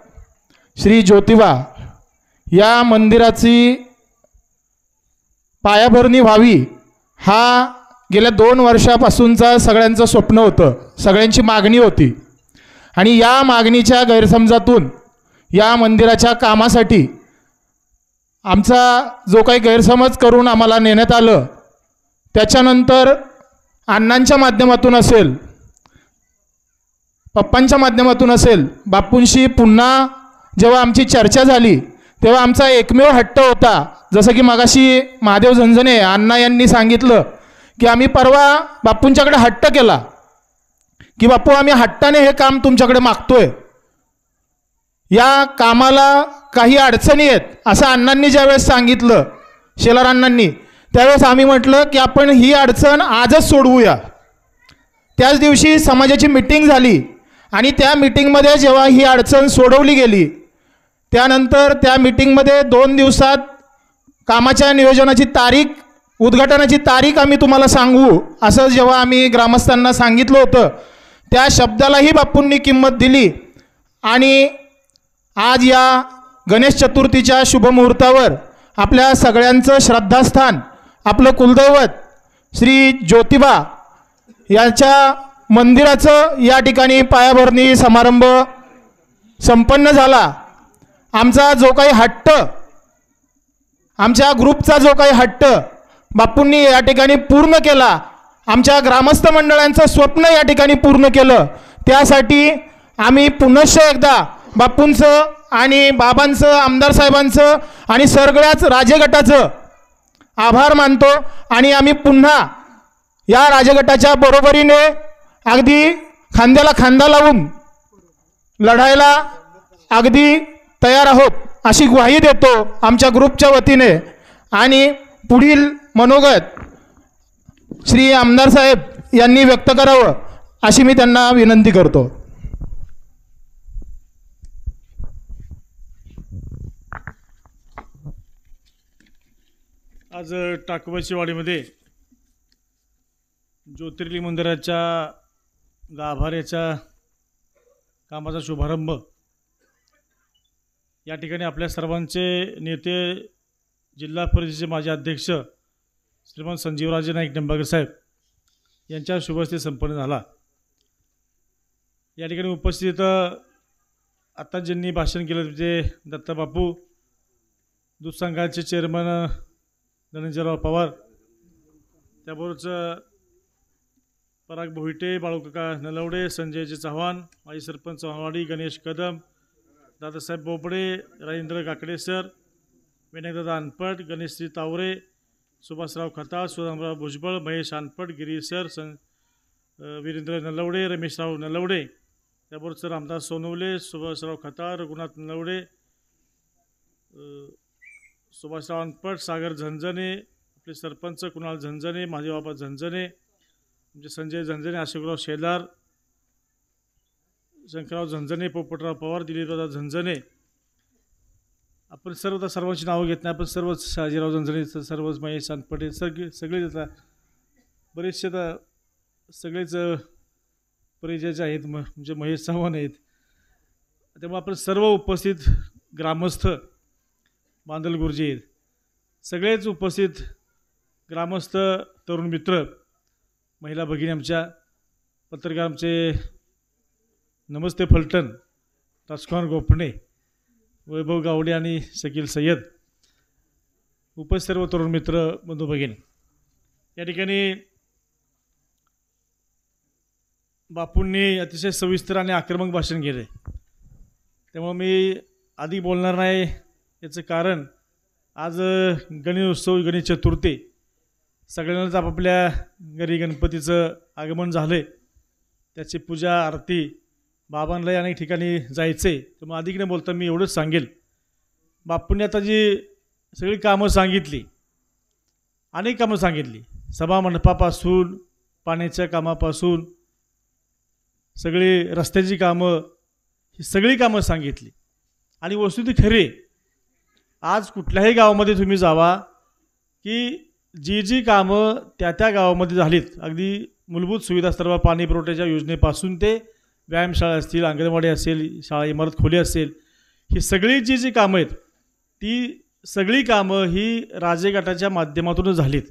A: श्री ज्योतिबा या मंदिराची पायाभरणी व्हावी हा गेल्या 2 वर्षापासूनचा सगळ्यांचं स्वप्न होतं, सगळ्यांची मागणी होती. आणि या मागणीच्या गैरसमजातून या मंदिराच्या कामासाठी आमचा जो काही गैरसमज करून आम्हाला नेण्यात आलं, त्याच्यानंतर अण्णांच्या माध्यमातून असेल, पप्पांच्या माध्यमातून असेल, बापूंशी पुन्हा जेव्हा आमची चर्चा झाली तेव्हा आमचा एकमेव हट्ट होता, जसं की मगाशी महादेव झंझणे अण्णा यांनी सांगितलं की आम्ही परवा बापूंच्याकडे हट्ट केला की बापू आम्ही हट्टाने हे काम तुमच्याकडे मागतोय, या कामाला काही अडचणी आहेत असं अण्णांनी ज्यावेळेस सांगितलं, शेलार अण्णांनी, त्यावेळेस आम्ही म्हटलं की आपण ही अडचण आजच सोडवूया. त्याच दिवशी समाजाची मीटिंग झाली आणि त्या मीटिंगमध्ये जेव्हा ही अडचण सोडवली गेली, त्यानंतर त्या मीटिंगमध्ये 2 दिवसात कामाच्या नियोजनाची तारीख, उद्घाटनाची तारीख आम्ही तुम्हाला सांगू असं जेव्हा आम्ही ग्रामस्थांना सांगितलं होतं, त्या शब्दालाही बापूंनी किंमत दिली. आणि आज या गणेश चतुर्थीच्या शुभमुहूर्तावर आपल्या सगळ्यांचं श्रद्धास्थान, आपलं कुलदैवत श्री ज्योतिबा याच्या मंदिराचं या ठिकाणी पायाभरणी समारंभ संपन्न झाला. आमचा जो काही हट्ट, आमच्या ग्रुपचा जो काही हट्ट बापूंनी या ठिकाणी पूर्ण केला, आमच्या ग्रामस्थ मंडळांचं स्वप्न या ठिकाणी पूर्ण केलं, त्यासाठी आम्ही पुनश्च एकदा बापूंचं आणि बाबांचं, आमदार साहेबांचं आणि सगळ्याच राजगटाचं आभार मानतो. आणि आम्ही पुन्हा या राजगटाच्या बरोबरीने अगदी खांद्याला खांदा लावून लढायला अगदी तयार आहोत अशी ग्वाही देतो आमच्या ग्रुपच्या वतीने. आणि पुढील मनोगत श्री आमदार साहेब यांनी व्यक्त करावं अशी मी त्यांना विनंती करतो.
G: आज टाकोबाची वाडीमध्ये ज्योतिर्लिंग मंदिराच्या गाभाऱ्याच्या कामाचा शुभारंभ या ठिकाणी आपल्या सर्वांचे नेते, जिल्हा परिषदेचे माजी अध्यक्ष श्रीमान संजीवराजे नाईक निंबाळकर साहेब यांच्या शुभहस्ते संपन्न झाला. या ठिकाणी उपस्थित आता ज्यांनी भाषण केलं ते दत्ताबापू, दूध संघाचे चेअरमन धनंजयराव पवार, त्याबरोबरच पराग भोईटे, बाळूकाका नलवडे, संजयजी चव्हाण, माजी सरपंच वाडी, गणेश कदम, दादासाहेब बोबडे, राजेंद्र काकडे सर, विनायकदादा अनपट, गणेशश्री तावरे, सुभाषराव खताळ, सुदामराव भुजबळ, महेश अनपट, गिरीश सर, वीरेंद्र नलवडे, रमेशराव नलवडे, त्याबरोबर सर रामदास सोनवले, सुभाषराव खताळ, रघुनाथ नलवडे, सुभाषराव अनपट, सागर झंझणे, आपले सरपंच कुणाल झंझणे, माझे बाबा झंझणे, म्हणजे संजय झंझणे, अशोकराव शेलार, शंकरराव झंझणे, पोपटराव पवार, दिलीपराव झंझणे, आपण सर्व सर्वांची नावं घेत नाही, आपण सर्वच शहाजीराव झंझणे, सर्वच महेश अनपटे, सगळेच आता बरेचसे आता सगळेच परिचयाचे आहेत, म्हणजे महेश चव्हाण आहेत. त्यामुळे आपण सर्व उपस्थित ग्रामस्थ बांधल गुरुजी आहेत, सगळेच उपस्थित ग्रामस्थ, तरुण मित्र, महिला भगिनी, आमच्या पत्रकार, आमचे नमस्ते फलटण, राजकुमार गोपणे, वैभव गावडे आणि शकील सय्यद, उपस्थित सर्व तरुण मित्र, बंधू भगिनी. या ठिकाणी बापूंनी अतिशय सविस्तर आणि आक्रमक भाषण केले, त्यामुळे मी अधिक बोलणार नाही. याचं कारण आज गणेश उत्सव, गणेश चतुर्थी, सगळ्यांनाच आपापल्या घरी गणपतीचं आगमन झालं आहे, त्याची पूजा आरती, बाबांनाही अनेक ठिकाणी जायचं आहे. त्यामुळे अधिक न बोलता मी एवढंच सांगेल, बापूंनी आता जी सगळी कामं सांगितली, अनेक कामं सांगितली, सभा मंडपापासून, पाण्याच्या कामापासून, सगळी रस्त्याची कामं, ही सगळी कामं सांगितली. आणि वस्तुस्थिती खरी, आज कुठल्याही गावामध्ये तुम्ही जावा की जी कामं त्या गावामध्ये झालीत, अगदी मूलभूत सुविधा सर्व पाणी पुरवठ्याच्या योजनेपासून ते व्यायामशाळा असतील, अंगणवाडी असेल, शाळा इमारत खोली असेल, ही सगळी जी कामं आहेत, ती सगळी कामं ही राजे गटाच्या माध्यमातूनच झालीत,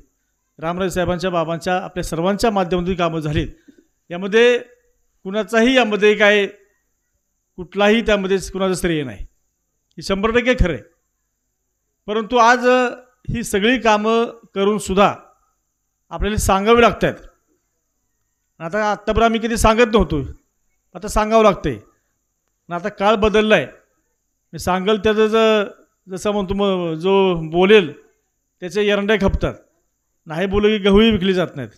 G: रामराजे साहेबांच्या, बाबांच्या, आपल्या सर्वांच्या माध्यमातून कामं झालीत. यामध्ये कुणाचाही यामध्ये काय कुठलाही त्यामध्ये कुणाचं श्रेय नाही, ही 100% खरं आहे. परंतु आज ही सगळी कामं करूनसुद्धा आपल्याला सांगावी लागत आहेत. आत्तापर्यंत आम्ही कधी सांगत नव्हतो, आता सांगावं लागतं आहे. आता काळ बदलला आहे, मी सांगल त्याचं जसं म्हणतो मग जो बोलेल त्याचे एरंड्या खपतात, नाही बोलू की गहूही विकली जात नाहीत.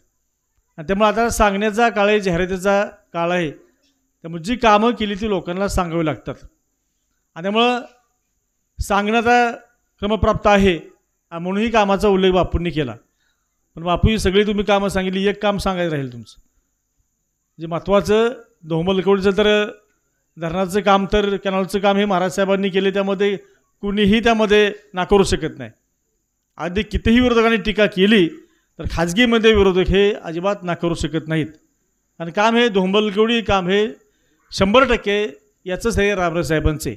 G: आणि त्यामुळे आता सांगण्याचा काळ आहे, जाहिरातीचा काळ आहे. त्यामुळे जी कामं केली ती लोकांना सांगावी लागतात, आणि त्यामुळं सांगण्याचा क्रमप्राप्त आहे, म्हणूनही कामाचा उल्लेख बापूंनी केला. पण बापू ही सगळी तुम्ही कामं सांगितली, एक काम सांगायचं राहील तुमचं, जे महत्त्वाचं धोमलकवडीचं तर धरणाचं काम, तर कॅनॉलचं काम हे महाराज साहेबांनी केले, त्यामध्ये कुणीही त्यामध्ये नाकारू शकत नाही. अगदी कितीही विरोधकांनी टीका केली तर खाजगीमध्ये विरोधक हे अजिबात नाकारू शकत नाहीत. आणि काम हे धोंबलकवडी काम हे 100% याचंच हे रामराजे साहेबांचे.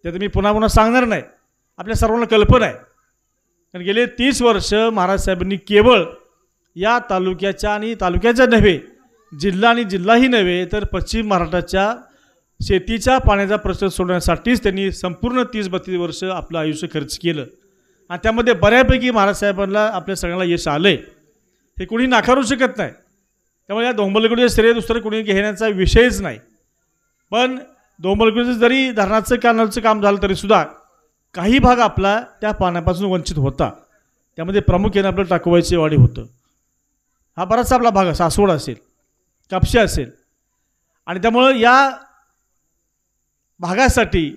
G: त्यात मी पुन्हा सांगणार नाही, आपल्या सर्वांना कल्पना आहे. कारण गेले 30 वर्ष महाराज साहेबांनी केवळ या तालुक्याच्या, आणि तालुक्याच्या नव्हे, जिल्हा आणि जिल्हाही नव्हे, तर पश्चिम महाराष्ट्राच्या शेतीच्या पाण्याचा प्रश्न सोडवण्यासाठीच त्यांनी संपूर्ण 30-32 वर्ष आपलं आयुष्य खर्च केलं. आणि त्यामध्ये बऱ्यापैकी महाराज साहेबांना आपल्या सगळ्यांना यश आलं आहे, हे कोणी नाकारू शकत नाही. त्यामुळे या धोंबलकडे श्रेय दुसरं कोणी घेण्याचा विषयच नाही. पण धोंबलकडे जरी धरणाचं कॅनलचं काम झालं तरीसुद्धा काही भाग आपला त्या पाण्यापासून वंचित होता. त्यामध्ये प्रामुख्याने आपलं टाकवायची वाडी होतं, हा बराचसा आपला भाग, सासवड असेल, कापशी असेल. आणि त्यामुळं या भागासाठी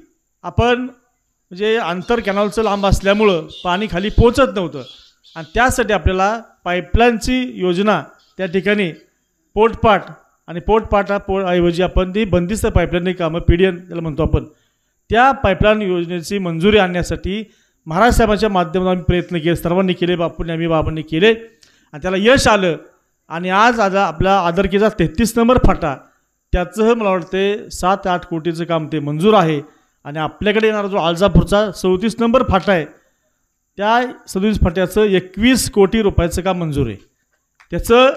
G: आपण म्हणजे अंतर कॅनॉलचं लांब असल्यामुळं पाणी खाली पोचत नव्हतं, आणि त्यासाठी आपल्याला पाईपलाईनची योजना त्या ठिकाणी पोटपाट, आणि ऐवजी आपण ती बंदिस्त पाईपलाईन कामं, PDN त्याला म्हणतो आपण, त्या पाईपलाईन योजनेची मंजुरी आणण्यासाठी महाराज साहेबांच्या माध्यमातून आम्ही प्रयत्न केले, सर्वांनी केले, बाबांनी केले, आणि त्याला यश आलं. आणि आज आपला आदरकीचा 33 नंबर फाटा, त्याचं मला वाटते 7-8 कोटीचं काम ते मंजूर आहे. आणि आपल्याकडे येणारा जो आळजापूरचा 34 नंबर फाटा आहे, त्या 37 फाट्याचं 21 कोटी रुपयाचं काम मंजूर आहे. त्याचं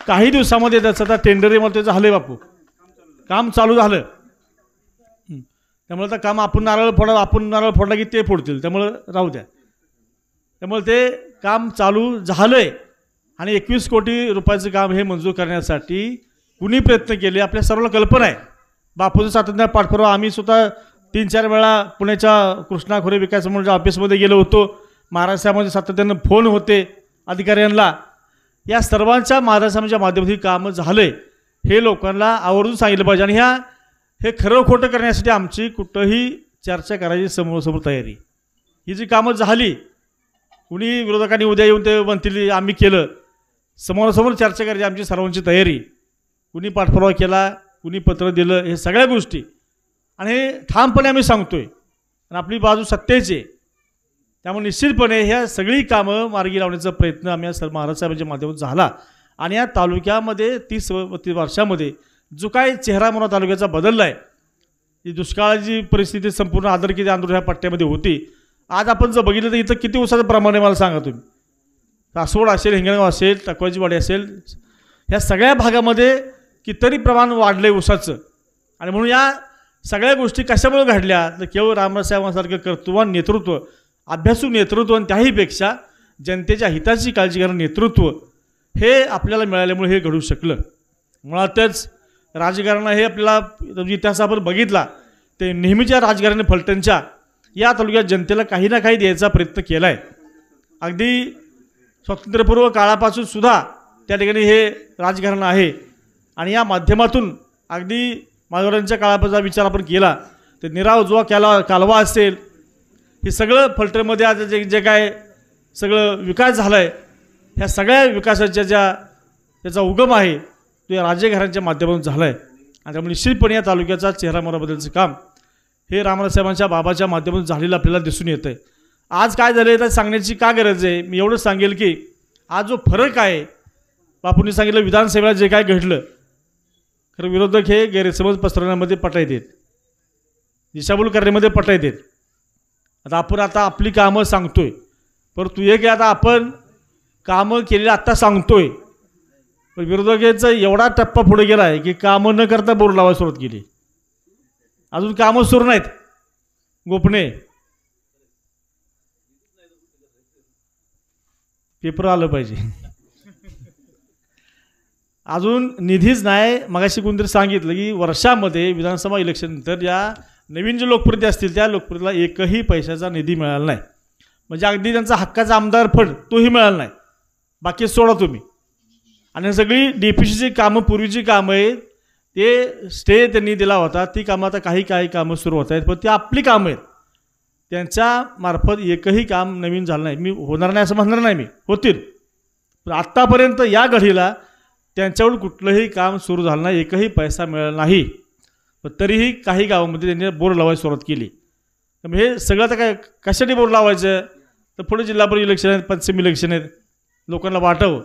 G: काही दिवसामध्ये त्याचं आता टेंडरमध्ये त्याचं झालं आहे, बापू काम चालू झालं. त्यामुळे आता काम आपण नारळ फोडला की ते फोडतील, त्यामुळं राहू द्या. त्यामुळे ते काम चालू झालं आहे. आणि 21 कोटी रुपयाचं काम हे मंजूर करण्यासाठी कुणी प्रयत्न केले, आपल्या सर्वांना कल्पना आहे. बापूचं सातत्याने पाठपुरावा आम्ही स्वतः 3-4 वेळा पुण्याच्या कृष्णा खोरे विकास मंडळाच्या ऑफिसमध्ये गेलो होतो. महाराज साहेबांचे सातत्यानं फोन होते अधिकाऱ्यांना. या सर्वांच्या महाराज साहेबांच्या माध्यमातून कामं झाले हे लोकांना आवर्जून सांगितलं पाहिजे. आणि हे खरं खोटं करण्यासाठी आमची कुठंही चर्चा करायची समोर तयारी. ही जी कामं झाली, कुणी विरोधकांनी उद्या येऊन ते म्हणतील आम्ही केलं, समोरासमोर चर्चा करायची आमची सर्वांची तयारी. कुणी पाठपुरावा केला, कुणी पत्र दिलं, हे सगळ्या गोष्टी आणि हे ठामपणे आम्ही सांगतोय. आणि आपली बाजू सत्तेची आहे. त्यामुळे निश्चितपणे ह्या सगळी कामं मार्गी लावण्याचा प्रयत्न आम्ही महाराज साहेबांच्या माध्यमातून झाला. आणि या तालुक्यामध्ये 30 वर्षामध्ये जो काय चेहरा म्हणून तालुक्याचा बदलला आहे, ही दुष्काळाची परिस्थिती संपूर्ण आदरकीच्या आंदोलन ह्या पट्ट्यामध्ये होती. आज आपण जर बघितलं तर इथं किती ऊसाचं प्रमाण आहे मला सांगा तुम्ही. सासवड असेल, हिंगणगाव असेल, टकवाची वाडी असेल, ह्या सगळ्या भागामध्ये कितीतरी प्रमाण वाढलं आहे ऊसाचं. आणि म्हणून या सगळ्या गोष्टी कशामुळे घडल्या तर केवळ रामराजसाहेबांसारखं कर्तृत्ववान नेतृत्व, अभ्यासू नेतृत्व आणि त्याहीपेक्षा जनतेच्या हिताची काळजी घेणारं नेतृत्व हे आपल्याला मिळाल्यामुळे हे घडू शकलं. मुळातच राजकारणानं हे आपल्याला इतिहास आपण बघितला ते नेहमीच्या राजकारणी फलटणच्या या तालुक्यात जनतेला काही ना काही द्यायचा प्रयत्न केला आहे. अगदी स्वातंत्र्यपूर्व काळापासून सुद्धा त्या ठिकाणी हे राजकारण आहे. आणि या माध्यमातून अगदी माधवरांच्या काळाचा विचार आपण केला तर निराव जुवा कालवा असेल, हे सगळं फलटणमध्ये आज जे काय सगळं विकास झाला आहे, ह्या सगळ्या विकासाच्या त्याचा उगम आहे तो या राजघरांच्या माध्यमातून झाला आहे. आणि त्यामुळे निश्चितपणे या तालुक्याचा चेहरा मोहराबद्दलचं काम हे रामराजसाहेबांच्या बाबाच्या माध्यमातून झालेलं आपल्याला दिसून येतं आहे. आज काय झालं आहे तर सांगण्याची का गरज आहे. मी एवढंच सांगेल की आज जो फरक आहे, बापूंनी सांगितलं विधानसभेला जे काय घडलं, खरं विरोधक हे गैरसमज पसरवण्यामध्ये पटायत आहेत, दिशाभूल करण्यामध्ये पटायत आहेत. आता आपली कामं सांगतोय, परंतु एक आता आपण कामं केलेली आत्ता सांगतोय, पण विरोधकांचा एवढा टप्पा पुढे गेला आहे की कामं न करता बोर्ड लावायला सुरुवात केली. अजून कामं सुरू नाहीत, गोपणे पेपर आलं पाहिजे, अजून निधीच नाही. मगाशी कोणतरी सांगितलं की वर्षामध्ये विधानसभा इलेक्शननंतर या नवीन जे लोकप्रतिनिधी असतील त्या लोकप्रतिनिधीला एकही पैशाचा निधी मिळाला नाही. म्हणजे अगदी त्यांचा हक्काचा आमदार फंड तोही मिळाला नाही, बाकी सोडा तुम्ही. आणि सगळी DPCची कामं, पूर्वीची कामं आहेत, ते स्टे त्यांनी दिला होता, ती कामं आता काही कामं सुरू होत आहेत, पण ती आपली कामं आहेत. त्यांच्या मार्फत एकही काम नवीन झालं नाही. मी होणार नाही असं म्हणणार नाही, मी होतील, पण आत्तापर्यंत या घडीला त्यांच्याकडून कुठलंही काम सुरू झालं नाही, एकही पैसा मिळाला नाही. पण तरीही काही गावामध्ये त्यांनी बोर्ड लावायला सुरुवात केली. हे सगळं आता काय कशासाठी बोर्ड लावायचं तर पुढे जिल्हा परिषद इलेक्शन आहेत, पंचमी इलेक्शन आहेत, लोकांना वाटावं.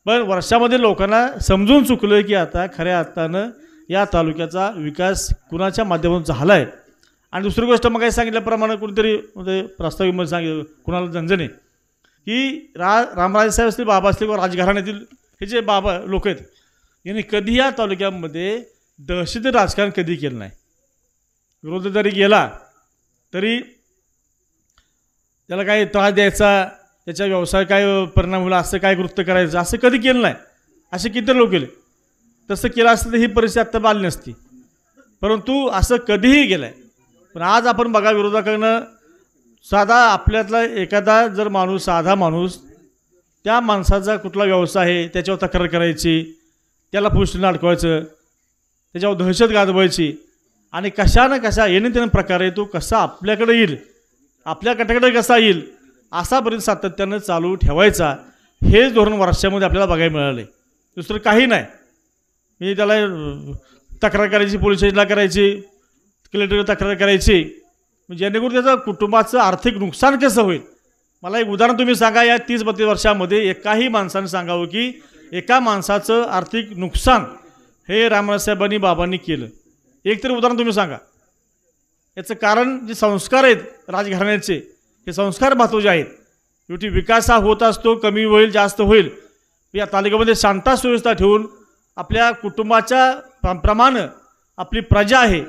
G: पण वर्षामध्ये लोकांना समजून चुकलं की आता खऱ्या अर्थानं या तालुक्याचा विकास कुणाच्या माध्यमातून झाला आहे. आणि दुसरी गोष्ट मग काही सांगितल्याप्रमाणे कोणीतरी म्हणजे प्रास्ताविकमध्ये सांगितलं कुणाला झंझणे की रामराजसाहेब असतील, बाबा असतील किंवा राजघराण्यातील हे जे बाबा लोक आहेत, यांनी कधी या तालुक्यामध्ये दहशती राजकारण कधी केलं नाही. विरोध जरी गेला तरी त्याला काही त्रास द्यायचा, त्याच्या व्यवसाय काय परिणाम होईल असं काय कृत्य करायचं असं कधी केलं नाही. असे किती लोक केले, तसं केलं असतं तर ही परिस्थिती आत्ता आली नसती, परंतु असं कधीही केलं आहे. पण आज आपण बघा विरोधकांना साधा आपल्यातला एखादा जर माणूस, साधा माणूस, त्या माणसाचा कुठला व्यवसाय आहे त्याच्यावर तक्रार करायची, त्याला पोलिसांना अडकवायचं, त्याच्यावर दहशत गाजवायची आणि कशा ना कशा येणे त्यानं प्रकारे तो कसा आपल्याकडे येईल, आपल्या गटाकडे कसा येईल असापर्यंत सातत्यानं चालू ठेवायचा. हेच धोरण वर्षामध्ये आपल्याला बघायला मिळालं. दुसरं काही नाही. मी त्याला तक्रार करायची, पोलीस स्टेशनला करायची, कलेक्टरला तक्रार करायची, जेणेकरून त्याचं कुटुंबाचं आर्थिक नुकसान कसं होईल. मला एक उदाहरण तुम्ही सांगा, या 30-32 वर्षामध्ये एकाही माणसाने सांगावं की एका माणसाचं आर्थिक नुकसान हे रामराजसाहेबांनी बाबांनी केलं. एक तरी उदाहरण तुम्ही सांगा. याचं कारण जे संस्कार आहेत राजघराण्याचे, हे संस्कार महत्त्वाचे आहेत. शेवटी विकास हा होत असतो, कमी होईल जास्त होईल, या तालुक्यामध्ये शांता सुव्यवस्था ठेवून आपल्या कुटुंबाच्या प्रमाणे आपली प्रजा आहे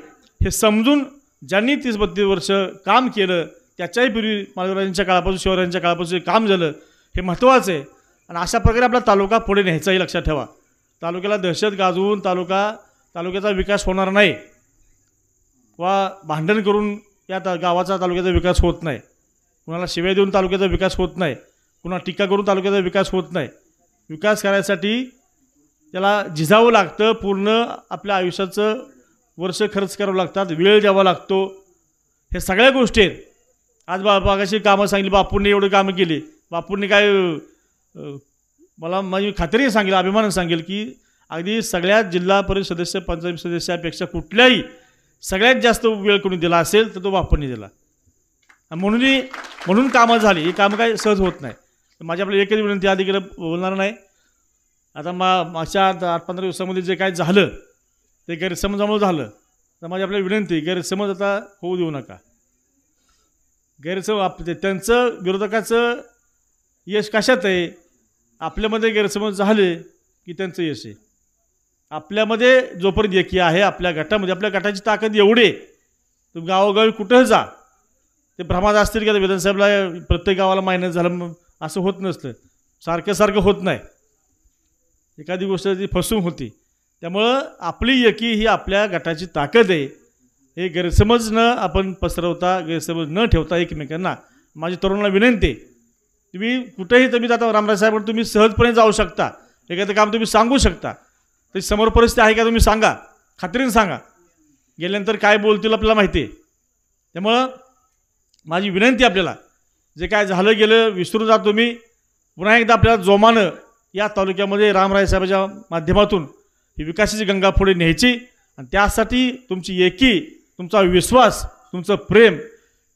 G: हे समजून ज्यांनी 30-32 वर्ष काम केलं, त्याच्याही पूर्वी महाराजांच्या काळापासून, शिवरायांच्या काळापासून काम झालं, हे महत्त्वाचं आहे. आणि अशा प्रकारे आपला तालुका पुढे न्यायचाही लक्षात ठेवा. तालुक्याला दहशत गाजवून तालुक्याचा विकास होणार नाही. वा भांडण करून या गावाचा तालुक्याचा विकास होत नाही, कुणाला शिव्या देऊन तालुक्याचा विकास होत नाही, कुणाला टीका करून तालुक्याचा विकास होत नाही. विकास करायसाठी त्याला झिजावं लागतं, पूर्ण आपल्या आयुष्याचं वर्ष खर्च करावं लागतात, वेळ द्यावा लागतो. हे सगळ्या गोष्टी आहेत. आज बागाशी कामं सांगितली, बापूंनी एवढी कामं केली. बापूंनी काय मला माझी खात्री सांगेल, अभिमानानं सांगेल की अगदी सगळ्या जिल्हा परिषद सदस्य पंचायत सदस्यापेक्षा कुठल्याही सगळ्यात जास्त वेळ कोणी दिला असेल तर तो बापूंनी दिला. म्हणून कामं झाली. ही कामं काही सहज होत नाही. माझी आपल्याला एकच विनंती, अधिक बोलणार नाही. आता मागच्या 8-15 दिवसामध्ये जे काय झालं ते गैरसमजामुळे झालं, तर माझी आपल्याला विनंती, गैरसमज आता होऊ देऊ नका. त्यांचं विरोधकाचं यश कशात आहे? आपल्यामध्ये गैरसमज झाले की त्यांचं यश आहे. आपल्यामध्ये जोपर्यंत एकी आहे, आपल्या गटामध्ये, आपल्या गटाची ताकद एवढी आहे, तुम्ही गावोगावी कुठंही जा. ते भ्रमात असतील की आता विधानसाहेबला प्रत्येक गावाला मायनस झालं, असं होत नसतं. सारखं होत नाही. एखादी गोष्ट ती फसवून होती. त्यामुळं आपली एकी ही आपल्या गटाची ताकद आहे. हे गैरसमज न आपण पसरवता, गैरसमज न ठेवता एकमेकांना माझी तरुणाला विनंती आहे, तुम्ही कुठेही तुम्ही आता रामराज साहेब तुम्ही सहजपणे जाऊ शकता. एखादं काम तुम्ही सांगू शकता. तर समोर परिस्थिती आहे का तुम्ही सांगा, खात्रीने सांगा. गेल्यानंतर काय बोलतील आपल्याला माहिती आहे. त्यामुळं माझी विनंती आपल्याला, जे काय झालं गेलं विसरून जा तुम्ही. पुन्हा एकदा आपल्याला जोमानं या तालुक्यामध्ये रामराय साहेबांच्या माध्यमातून ही विकासाची गंगा पुढे न्यायची. आणि त्यासाठी तुमची एकी, तुमचा विश्वास, तुमचं प्रेम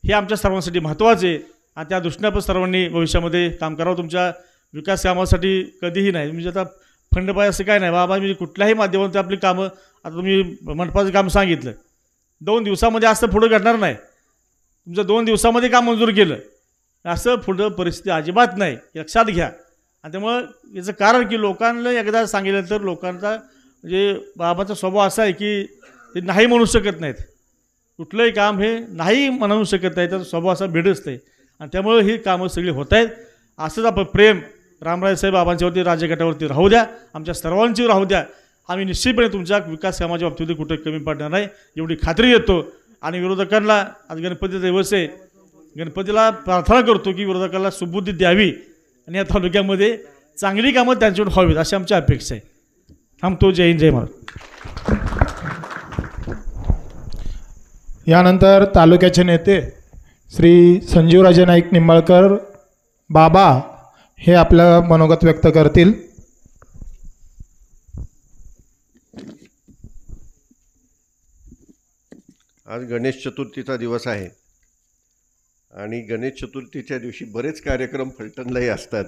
G: हे आमच्या सर्वांसाठी महत्त्वाचे आहे. आणि त्या दृष्टीने आपण सर्वांनी भविष्यामध्ये काम करावं. तुमच्या विकास कामासाठी कधीही नाही म्हणजे आता फंड पाहिजे असं काय नाही बाबा. म्हणजे कुठल्याही माध्यमातून आपली कामं, आता तुम्ही मंडपाचं काम सांगितलं, 2 दिवसामध्ये असं पुढं घडणार नाही. तुमचं 2 दिवसामध्ये काम मंजूर केलं असं पुढं परिस्थिती अजिबात नाही, लक्षात घ्या. आणि त्यामुळं याचं कारण की लोकांना एकदा सांगितलं तर लोकांचा म्हणजे बाबाचा स्वभाव असा आहे की ते नाही म्हणू शकत नाहीत. कुठलंही काम हे नाही म्हणू शकत नाही, तर स्वभाव असा भेडच आहे. आणि त्यामुळे ही कामं सगळी होत आहेत. असंच आपण प्रेम रामराजसाहेब बाबांच्यावरती, राज्यगटावरती राहू द्या, आमच्या सर्वांची राहू द्या. आम्ही निश्चितपणे तुमच्या विकास कामाच्या बाबतीत कुठे कमी पडणार नाही एवढी खात्री देतो. आणि विरोधकांना, आज गणपतीचा दिवस आहे, गणपतीला प्रार्थना करतो की विरोधकांना सुबुद्धी द्यावी आणि या तालुक्यामध्ये चांगली कामं त्यांच्याकडून व्हावीत अशी आमची अपेक्षा आहे. थांबतो. जय हिंद, जय महाराज.
A: यानंतर तालुक्याचे नेते श्री संजीवराजे नाईक निंबाळकर बाबा हे आपलं मनोगत व्यक्त करतील.
H: आज गणेश चतुर्थीचा दिवस आहे आणि गणेश चतुर्थीच्या दिवशी बरेच कार्यक्रम फलटणलाही असतात.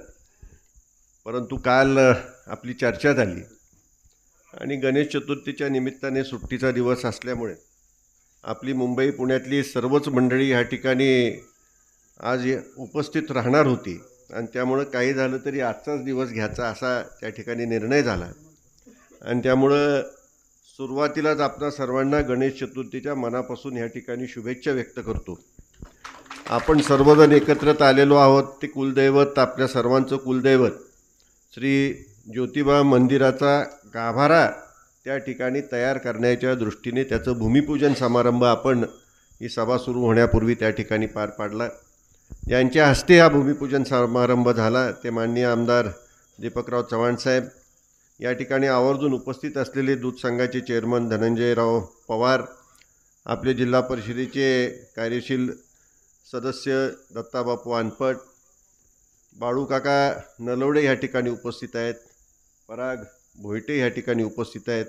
H: परंतु काल आपली चर्चा झाली आणि गणेश चतुर्थीच्या निमित्ताने सुट्टीचा दिवस असल्यामुळे आपली मुंबई पुण्यातली सर्वच मंडळी ह्या ठिकाणी आज उपस्थित राहणार होती. आणि त्यामुळं काही झालं तरी आजचाच दिवस घ्यायचा असा त्या ठिकाणी निर्णय झाला. आणि त्यामुळं सुरुवातीलाच आपणा सर्वांना गणेश चतुर्थीच्या मनापासून ह्या ठिकाणी शुभेच्छा व्यक्त करतो. आपण सर्वजण एकत्रित आलेलो आहोत. ते कुलदैवत, आपल्या सर्वांचं कुलदैवत श्री ज्योतिबा मंदिराचा गाभारा त्या ठिकाणी तयार करण्याच्या दृष्टीने त्याचं भूमिपूजन समारंभ आपण ही सभा सुरू होण्यापूर्वी त्या ठिकाणी पार पाडला. यांच्या हस्ते हा भूमिपूजन समारंभ झाला. ते माननीय आमदार दीपकराव चव्हाण साहेब, या ठिकाणी आवर्जून उपस्थित असलेले दूध संघाचे चेअरमन धनंजयराव पवार, आपले जिल्हा परिषदेचे कार्यशील सदस्य दत्ताबापू अनपट, बाळूकाका नलवडे ह्या ठिकाणी उपस्थित आहेत, पराग भोयटे ह्या ठिकाणी उपस्थित आहेत,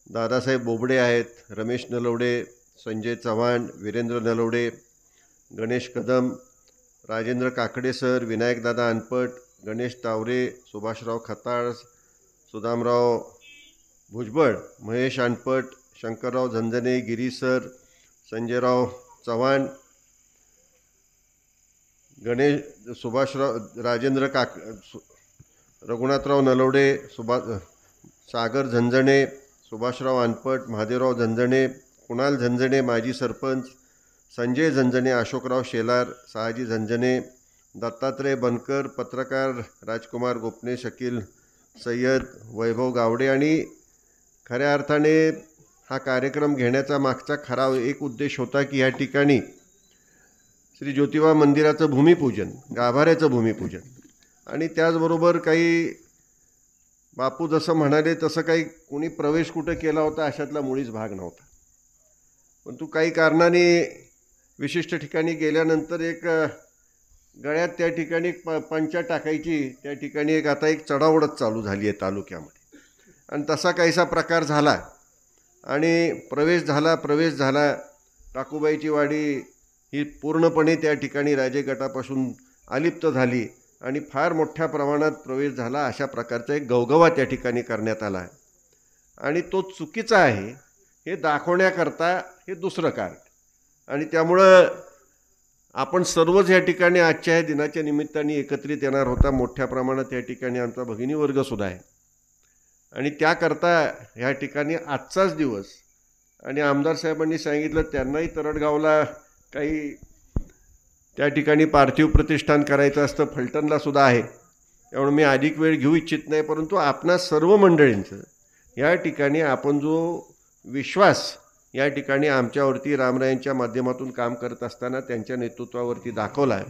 H: दादासाहेब बोबडे आहेत, रमेश नलवडे, संजय चव्हाण, वीरेंद्र नलवडे, गणेश कदम, राजेंद्र काकडे सर, विनायकदादा अनपट, गणेश तावरे, सुभाषराव खताळ, सुदामराव भुजबळ, महेश अनपट, शंकरराव झंझणे, गिरी सर, संजयराव चव्हाण, सुभाषराव, राजेंद्र रघुनाथराव नलवडे, सागर झंझणे, सुभाषराव अनपट, महादेवराव झंझणे, कुणाल झंझणे, माजी सरपंच, संजय झंझणे, अशोकराव शेलार, सहाजी झंझणे, दत्तात्रय बनकर, पत्रकार राजकुमार गोपने, शकील सय्यद, वैभव गावडे आणि खऱ्या अर्थाने हा कार्यक्रम घेण्याचा मागचा खरा एक उद्देश होता की या ठिकाणी श्री ज्योतिबा मंदिराचं भूमिपूजन, गाभाऱ्याचं भूमिपूजन आणि त्याचबरोबर काही बापू जसं म्हणाले तसं काही कोणी प्रवेश कुठं केला होता अशातला मुळीच भाग नव्हता. परंतु काही कारणाने विशिष्ट ठिकाणी गेल्यानंतर एक गळ्यात त्या ठिकाणी पंचा टाकायची, त्या ठिकाणी आता एक चढाओढच चालू झाली आहे तालुक्यामध्ये आणि तसा काहीसा प्रकार झाला आणि प्रवेश झाला. टाकूबाईची वाडी ही पूर्णपणे त्या ठिकाणी राजे गटापासून अलिप्त झाली आणि फार मोठ्या प्रमाणात प्रवेश झाला. अशा प्रकारचा एक गवगवा त्या ठिकाणी करण्यात आला आणि तो चुकीचा आहे हे दाखवण्याकरता हे दुसरं कारण आणि त्यामुळं आपण सर्वच या ठिकाणी आजच्या या दिनाच्या निमित्ताने एकत्रित येणार होता. मोठ्या प्रमाणात या ठिकाणी आमचा भगिनी वर्गसुद्धा आहे आणि त्याकरता ह्या ठिकाणी आजचाच दिवस आणि आमदार साहेबांनी सांगितलं त्यांनाही तरडगावला काही त्या ठिकाणी पार्थिव प्रतिष्ठान करायचं असतं, फलटणला सुद्धा आहे. त्यामुळे मी अधिक वेळ घेऊ इच्छित नाही, परंतु आपणा सर्व मंडळींचं या ठिकाणी आपण जो विश्वास या ठिकाणी आमच्यावरती रामरायांच्या माध्यमातून काम करत असताना त्यांच्या नेतृत्वावरती दाखवला आहे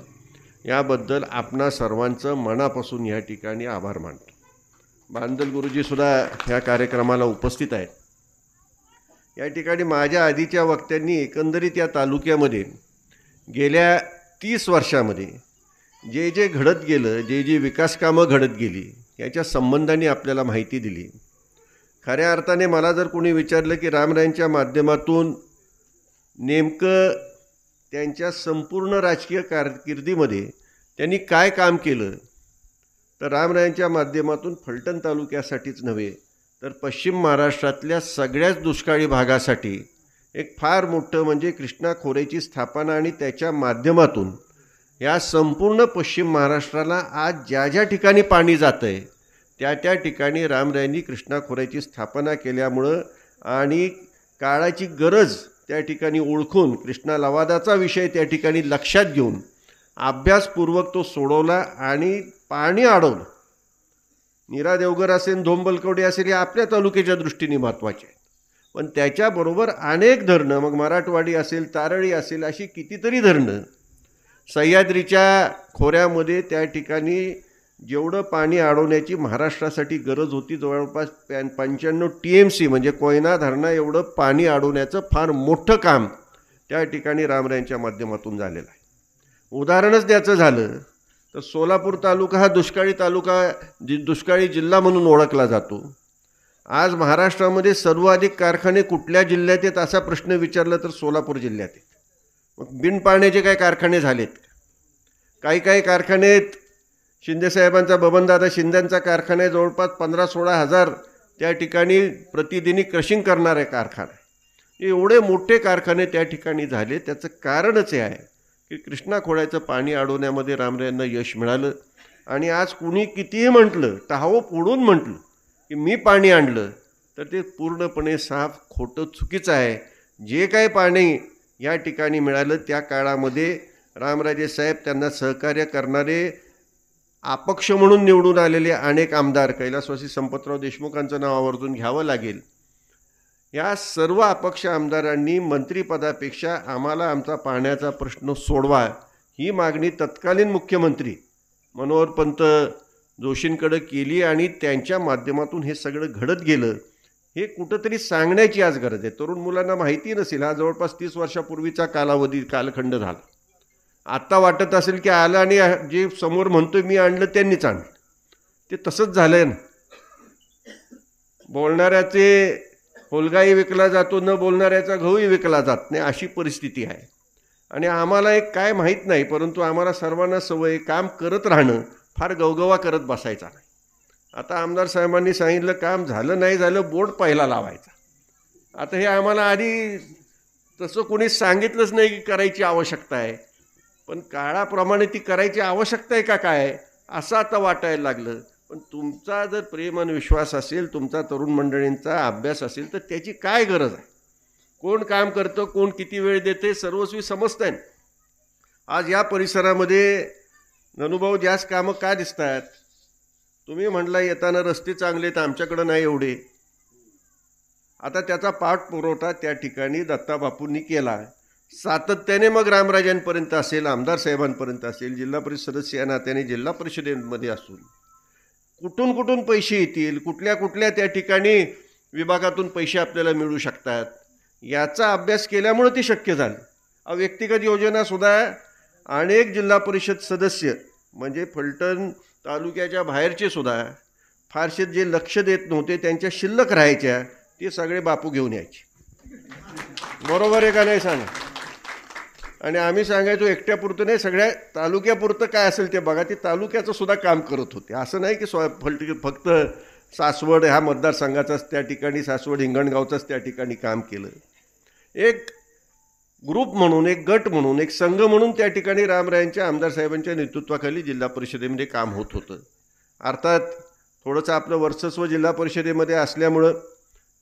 H: याबद्दल आपणा सर्वांचं मनापासून या ठिकाणी आभार मानतो. बांदल गुरुजीसुद्धा ह्या कार्यक्रमाला उपस्थित आहेत. या ठिकाणी माझ्या आधीच्या वक्त्यांनी एकंदरीत या तालुक्यामध्ये गेल्या 30 वर्षामध्ये जे जे घडत गेलं, जे जे विकासकामं घडत गेली याच्या संबंधाने आपल्याला माहिती दिली. खऱ्या अर्थाने मला जर कोणी विचारलं की रामरायांच्या माध्यमातून नेमकं त्यांच्या संपूर्ण राजकीय कारकिर्दीमध्ये त्यांनी काय काम केलं, तर रामरायांच्या माध्यमातून फलटण तालुक्यासाठीच नव्हे तर पश्चिम महाराष्ट्रातल्या सगळ्याच दुष्काळी भागासाठी एक फार मोठं म्हणजे कृष्णा खोऱ्याची स्थापना आणि त्याच्या माध्यमातून या संपूर्ण पश्चिम महाराष्ट्राला आज ज्या ज्या ठिकाणी पाणी जातं आहे त्या त्या ठिकाणी रामरायांनी कृष्णा खोऱ्याची स्थापना केल्यामुळं आणि काळाची गरज त्या ठिकाणी ओळखून कृष्णा लवादाचा विषय त्या ठिकाणी लक्षात घेऊन अभ्यासपूर्वक तो सोडवला आणि पाणी अडवलं. नीरा देवगर असेल, धोंबलकवडे असेल हे आपल्या तालुक्याच्या दृष्टीने महत्त्वाचे आहेत, पण त्याच्याबरोबर अनेक धरणं, मग मराठवाडी असेल, तारळी असेल, अशी कितीतरी धरणं सह्याद्रीच्या खोऱ्यामध्ये त्या ठिकाणी जेवढं पाणी अडवण्याची महाराष्ट्रासाठी गरज होती जवळपास 95 TMC म्हणजे कोयना धरणा एवढं पाणी अडवण्याचं फार मोठं काम त्या ठिकाणी रामरायांच्या माध्यमातून झालेलं आहे. उदाहरणच द्यायचं झालं तर सोलापूर तालुका हा दुष्काळी जिल्हा म्हणून ओळखला जातो. आज महाराष्ट्रामध्ये सर्वाधिक कारखाने कुठल्या जिल्ह्यात आहेत असा प्रश्न विचारला तर सोलापूर जिल्ह्यात आहेत. मग बिनपाण्याचे काही कारखाने झालेत, काही कारखाने आहेत. शिंदेसाहेबांचा बबनदादा शिंदेंचा कारखाना आहे, जवळपास 15-16 हजार त्या ठिकाणी प्रतिदिनी क्रशिंग करणारे कारखाने. एवढे मोठे कारखाने त्या ठिकाणी झाले. त्याचं कारणच हे आहे की कृष्णा खोऱ्याचं पाणी अडवण्यामध्ये रामरायांना यश मिळालं आणि आज कुणी कितीही म्हटलं, टाहो फोडून म्हटलं की मी पाणी आणलं तर ते पूर्णपणे साफ खोटं चुकीचं आहे. जे काही पाणी या ठिकाणी मिळालं त्या काळामध्ये रामराजे साहेब त्यांना सहकार्य करणारे अपक्ष म्हणून निवडून आलेले अनेक आमदार, कैलासवासी संपतराव देशमुखांचं नाव आवर्जून घ्यावं लागेल, या सर्व अपक्ष आमदारांनी मंत्रिपदापेक्षा आम्हाला आमचा पाण्याचा प्रश्न सोडवा ही मागणी तत्कालीन मुख्यमंत्री मनोहरपंत जोशींकडे केली आणि त्यांच्या माध्यमातून हे सगळं घडत गेलं. हे कुठंतरी सांगण्याची आज गरज आहे. तरुण मुलांना माहिती नसेल, हा जवळपास 30 वर्षापूर्वीचा कालखंड झाला. आत्ता वाटत असेल की आलं आणि जे समोर म्हणतोय मी आणलं त्यांनीच आणलं, ते तसंच झालंय ना. बोलणाऱ्याचे होलगाही विकला जातो, न बोलणाऱ्याचा गहूही विकला जात नाही, अशी परिस्थिती आहे. आणि आम्हाला एक काय माहीत नाही, परंतु आम्हाला सर्वांना सवय काम करत राहणं, फार गवगवा करत बसायचा नाही. आता आमदार साहेबांनी सांगितलं काम झालं नाही झालं बोर्ड पहिला लावायचा. आता हे आम्हाला आधी तसं कोणी सांगितलंच नाही की करायची आवश्यकता आहे, पण काळाप्रमाणे ती करायची आवश्यकता आहे का काय असं आता वाटायला लागलं. पण तुमचा जर प्रेम आणि विश्वास असेल, तुमचा तरुण मंडळींचा अभ्यास असेल तर त्याची काय गरज आहे. कोण काम करतं, कोण किती वेळ देते सर्वस्वी समजतंय. आज या परिसरामध्ये ननुभाऊ जास्त कामं का दिसत आहेत. तुम्ही म्हटला येताना रस्ते चांगले तर आमच्याकडं नाही एवढे. आता त्याचा पाठपुरवठा त्या ठिकाणी दत्ताबापूंनी केला. सातत्याने मग रामराजांपर्यंत असेल, आमदार साहेबांपर्यंत असेल, जिल्हा परिषद सदस्य या नात्याने जिल्हा परिषदेमध्ये असून कुठून कुठून पैसे येतील, कुठल्या कुठल्या त्या ठिकाणी विभागातून पैसे आपल्याला मिळू शकतात, याचा अभ्यास केल्यामुळे ते शक्य झालं. व्यक्तिगत योजनासुद्धा अनेक जिल्हा परिषद सदस्य म्हणजे फलटण तालुक्याच्या बाहेरचे सुद्धा फारसे जे लक्ष देत नव्हते, त्यांच्या शिल्लक राहायच्या, ते सगळे बापू घेऊन यायचे. बरोबर आहे का नाही सांगा? आणि आम्ही सांगायचो एकट्यापुरतं नाही, सगळ्या तालुक्यापुरतं काय असेल ते बघा. ते तालुक्याचं सुद्धा काम करत होते. असं नाही की फक्त सासवड ह्या मतदारसंघाचाच त्या ठिकाणी, सासवड हिंगणगावचाच त्या ठिकाणी काम केलं. एक ग्रुप म्हणून, एक गट म्हणून, एक संघ म्हणून त्या ठिकाणी रामरायांच्या आमदार साहेबांच्या नेतृत्वाखाली जिल्हा परिषदेमध्ये काम होत होतं. अर्थात थोडंसं आपलं वर्चस्व जिल्हा परिषदेमध्ये असल्यामुळं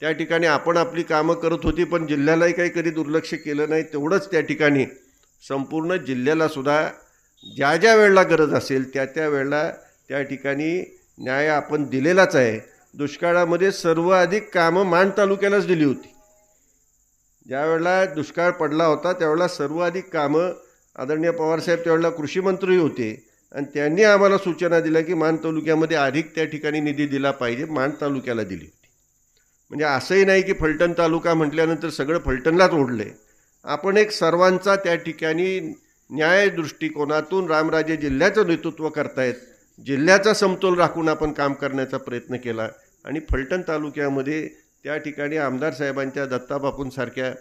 H: त्या ठिकाणी आपण आपली कामं करत होती, पण जिल्ह्यालाही काही कधी दुर्लक्ष केलं नाही. तेवढंच त्या ठिकाणी संपूर्ण जिल्ह्यालासुद्धा ज्या ज्या वेळेला गरज असेल त्या त्या वेळेला त्या ठिकाणी न्याय आपण दिलेलाच आहे. दुष्काळामध्ये सर्वाधिक कामं माण तालुक्यालाच दिली होती. ज्या वेळेला दुष्काळ पडला होता त्यावेळेला सर्वाधिक कामं आदरणीय पवारसाहेब त्यावेळेला कृषी मंत्री होते आणि त्यांनी आम्हाला सूचना दिल्या की मान तालुक्यामध्ये अधिक त्या ठिकाणी निधी दिला पाहिजे. मान तालुक्याला दिली होती. म्हणजे असंही नाही की फलटण तालुका म्हटल्यानंतर सगळं फलटणलाच ओढलं आहे. आपण एक सर्वांचा त्या ठिकाणी न्याय दृष्टिकोनातून रामराजे जिल्ह्याचं नेतृत्व करतायत, जिल्ह्याचा समतोल राखून आपण काम करण्याचा प्रयत्न केला आणि फलटण तालुक्यामध्ये त्या ठिकाणी आमदार साहेबांच्या दत्ताबापूंसारख्या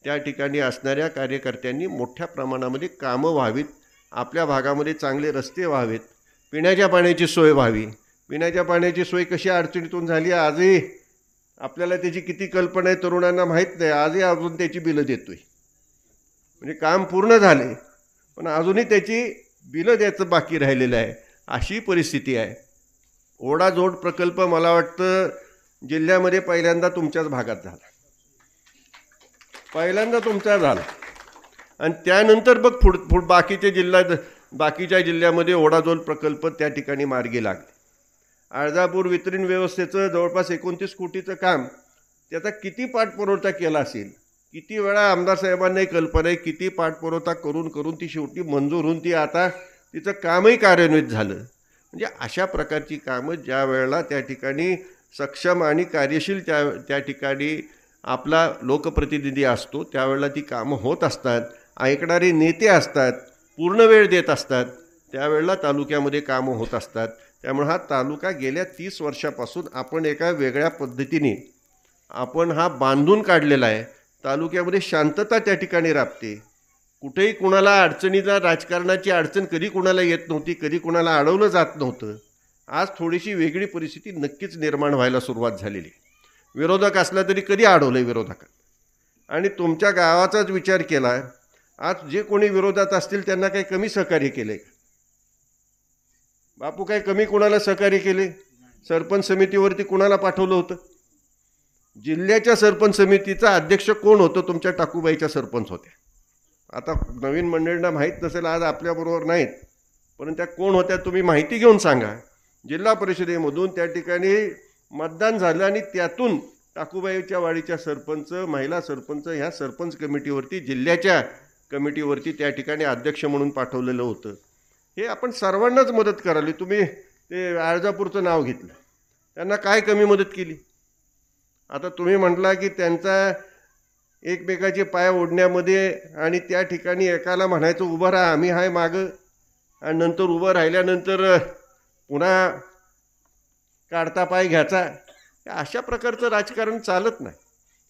H: त्या ठिकाणी असणाऱ्या कार्यकर्त्यांनी मोठ्या प्रमाणामध्ये कामं व्हावीत, आपल्या भागामध्ये चांगले रस्ते व्हावेत, पिण्याच्या पाण्याची सोय व्हावी. पिण्याच्या पाण्याची सोय कशी अडचणीतून झाली आजही आपल्याला त्याची किती कल्पना आहे तरुणांना माहीत नाही. आजही अजून त्याची बिलं देतोय. म्हणजे काम पूर्ण झाले पण अजूनही त्याची बिलं द्यायचं बाकी राहिलेलं आहे, अशी परिस्थिती आहे. ओढाजोड प्रकल्प मला वाटतं जिल्ह्यामध्ये पहिल्यांदा तुमच्याच भागात झाला, पहिल्यांदा तुमचा झाला आणि त्यानंतर बघ बाकीच्या जिल्ह्यामध्ये ओढाजोड प्रकल्प त्या ठिकाणी मार्गी लागले. अर्धापूर वितरण व्यवस्थेचं जवळपास 29 कोटीचं काम, त्याचा किती पाठपुरवठा केला असेल, किती वेळा आमदार साहेबांनाही कल्पना आहे, किती पाठपुरवठा करून करून ती शेवटी मंजूर होऊन ती आता तिचं कामही कार्यान्वित झालं. म्हणजे अशा प्रकारची कामं ज्या वेळेला त्या ठिकाणी सक्षम आणि कार्यशील त्या ठिकाणी आपला लोकप्रतिनिधी असतो त्यावेळेला ती कामं होत असतात, ऐकणारे नेते असतात, पूर्ण वेळ देत असतात, त्यावेळेला तालुक्यामध्ये कामं होत असतात. त्यामुळे हा तालुका गेल्या 30 वर्षापासून आपण एका वेगळ्या पद्धतीने आपण हा बांधून काढलेला आहे. तालुक्यामध्ये शांतता त्या ठिकाणी राबते. कुठेही कुणाला अडचणीचा, राजकारणाची अडचण कधी कुणाला येत नव्हती, कधी कुणाला अडवलं जात नव्हतं. आज थोडीशी वेगळी परिस्थिती नक्कीच निर्माण व्हायला सुरुवात झालेली. विरोधक असला तरी कधी अडवलं आहे विरोधकांना. आणि तुमच्या गावाचाच विचार केला, आज जे कोणी विरोधात असतील त्यांना काही कमी सहकार्य केले बापू? काही कमी कुणाला सहकार्य केले? सरपंच समितीवरती कुणाला पाठवलं होतं? जिल्ह्याच्या सरपंच समितीचा अध्यक्ष कोण होतं? तुमच्या टाकूबाईच्या सरपंच होत्या. आता नवीन मंडळींना माहीत नसेल, आज आपल्याबरोबर नाहीत, पण त्या कोण होत्या तुम्ही माहिती घेऊन सांगा. जिल्हा परिषदेमधून त्या ठिकाणी मतदान झालं आणि त्यातून टाकूबाईच्या वाडीच्या सरपंच, महिला सरपंच ह्या सरपंच कमिटीवरती, जिल्ह्याच्या कमिटीवरती त्या ठिकाणी अध्यक्ष म्हणून पाठवलेलं होतं. हे आपण सर्वांनाच मदत करावी. तुम्ही ते अर्जापूरचं नाव घेतलं, त्यांना काय कमी मदत केली? आता तुम्ही म्हटला की त्यांचा एकमेकाचे पाय ओढण्यामध्ये आणि त्या ठिकाणी एकाला म्हणायचं उभं राहा, आम्ही हाय मागं, आणि नंतर उभं राहिल्यानंतर पुन्हा काढता पाय घ्यायचा, अशा प्रकारचं राजकारण चालत नाही.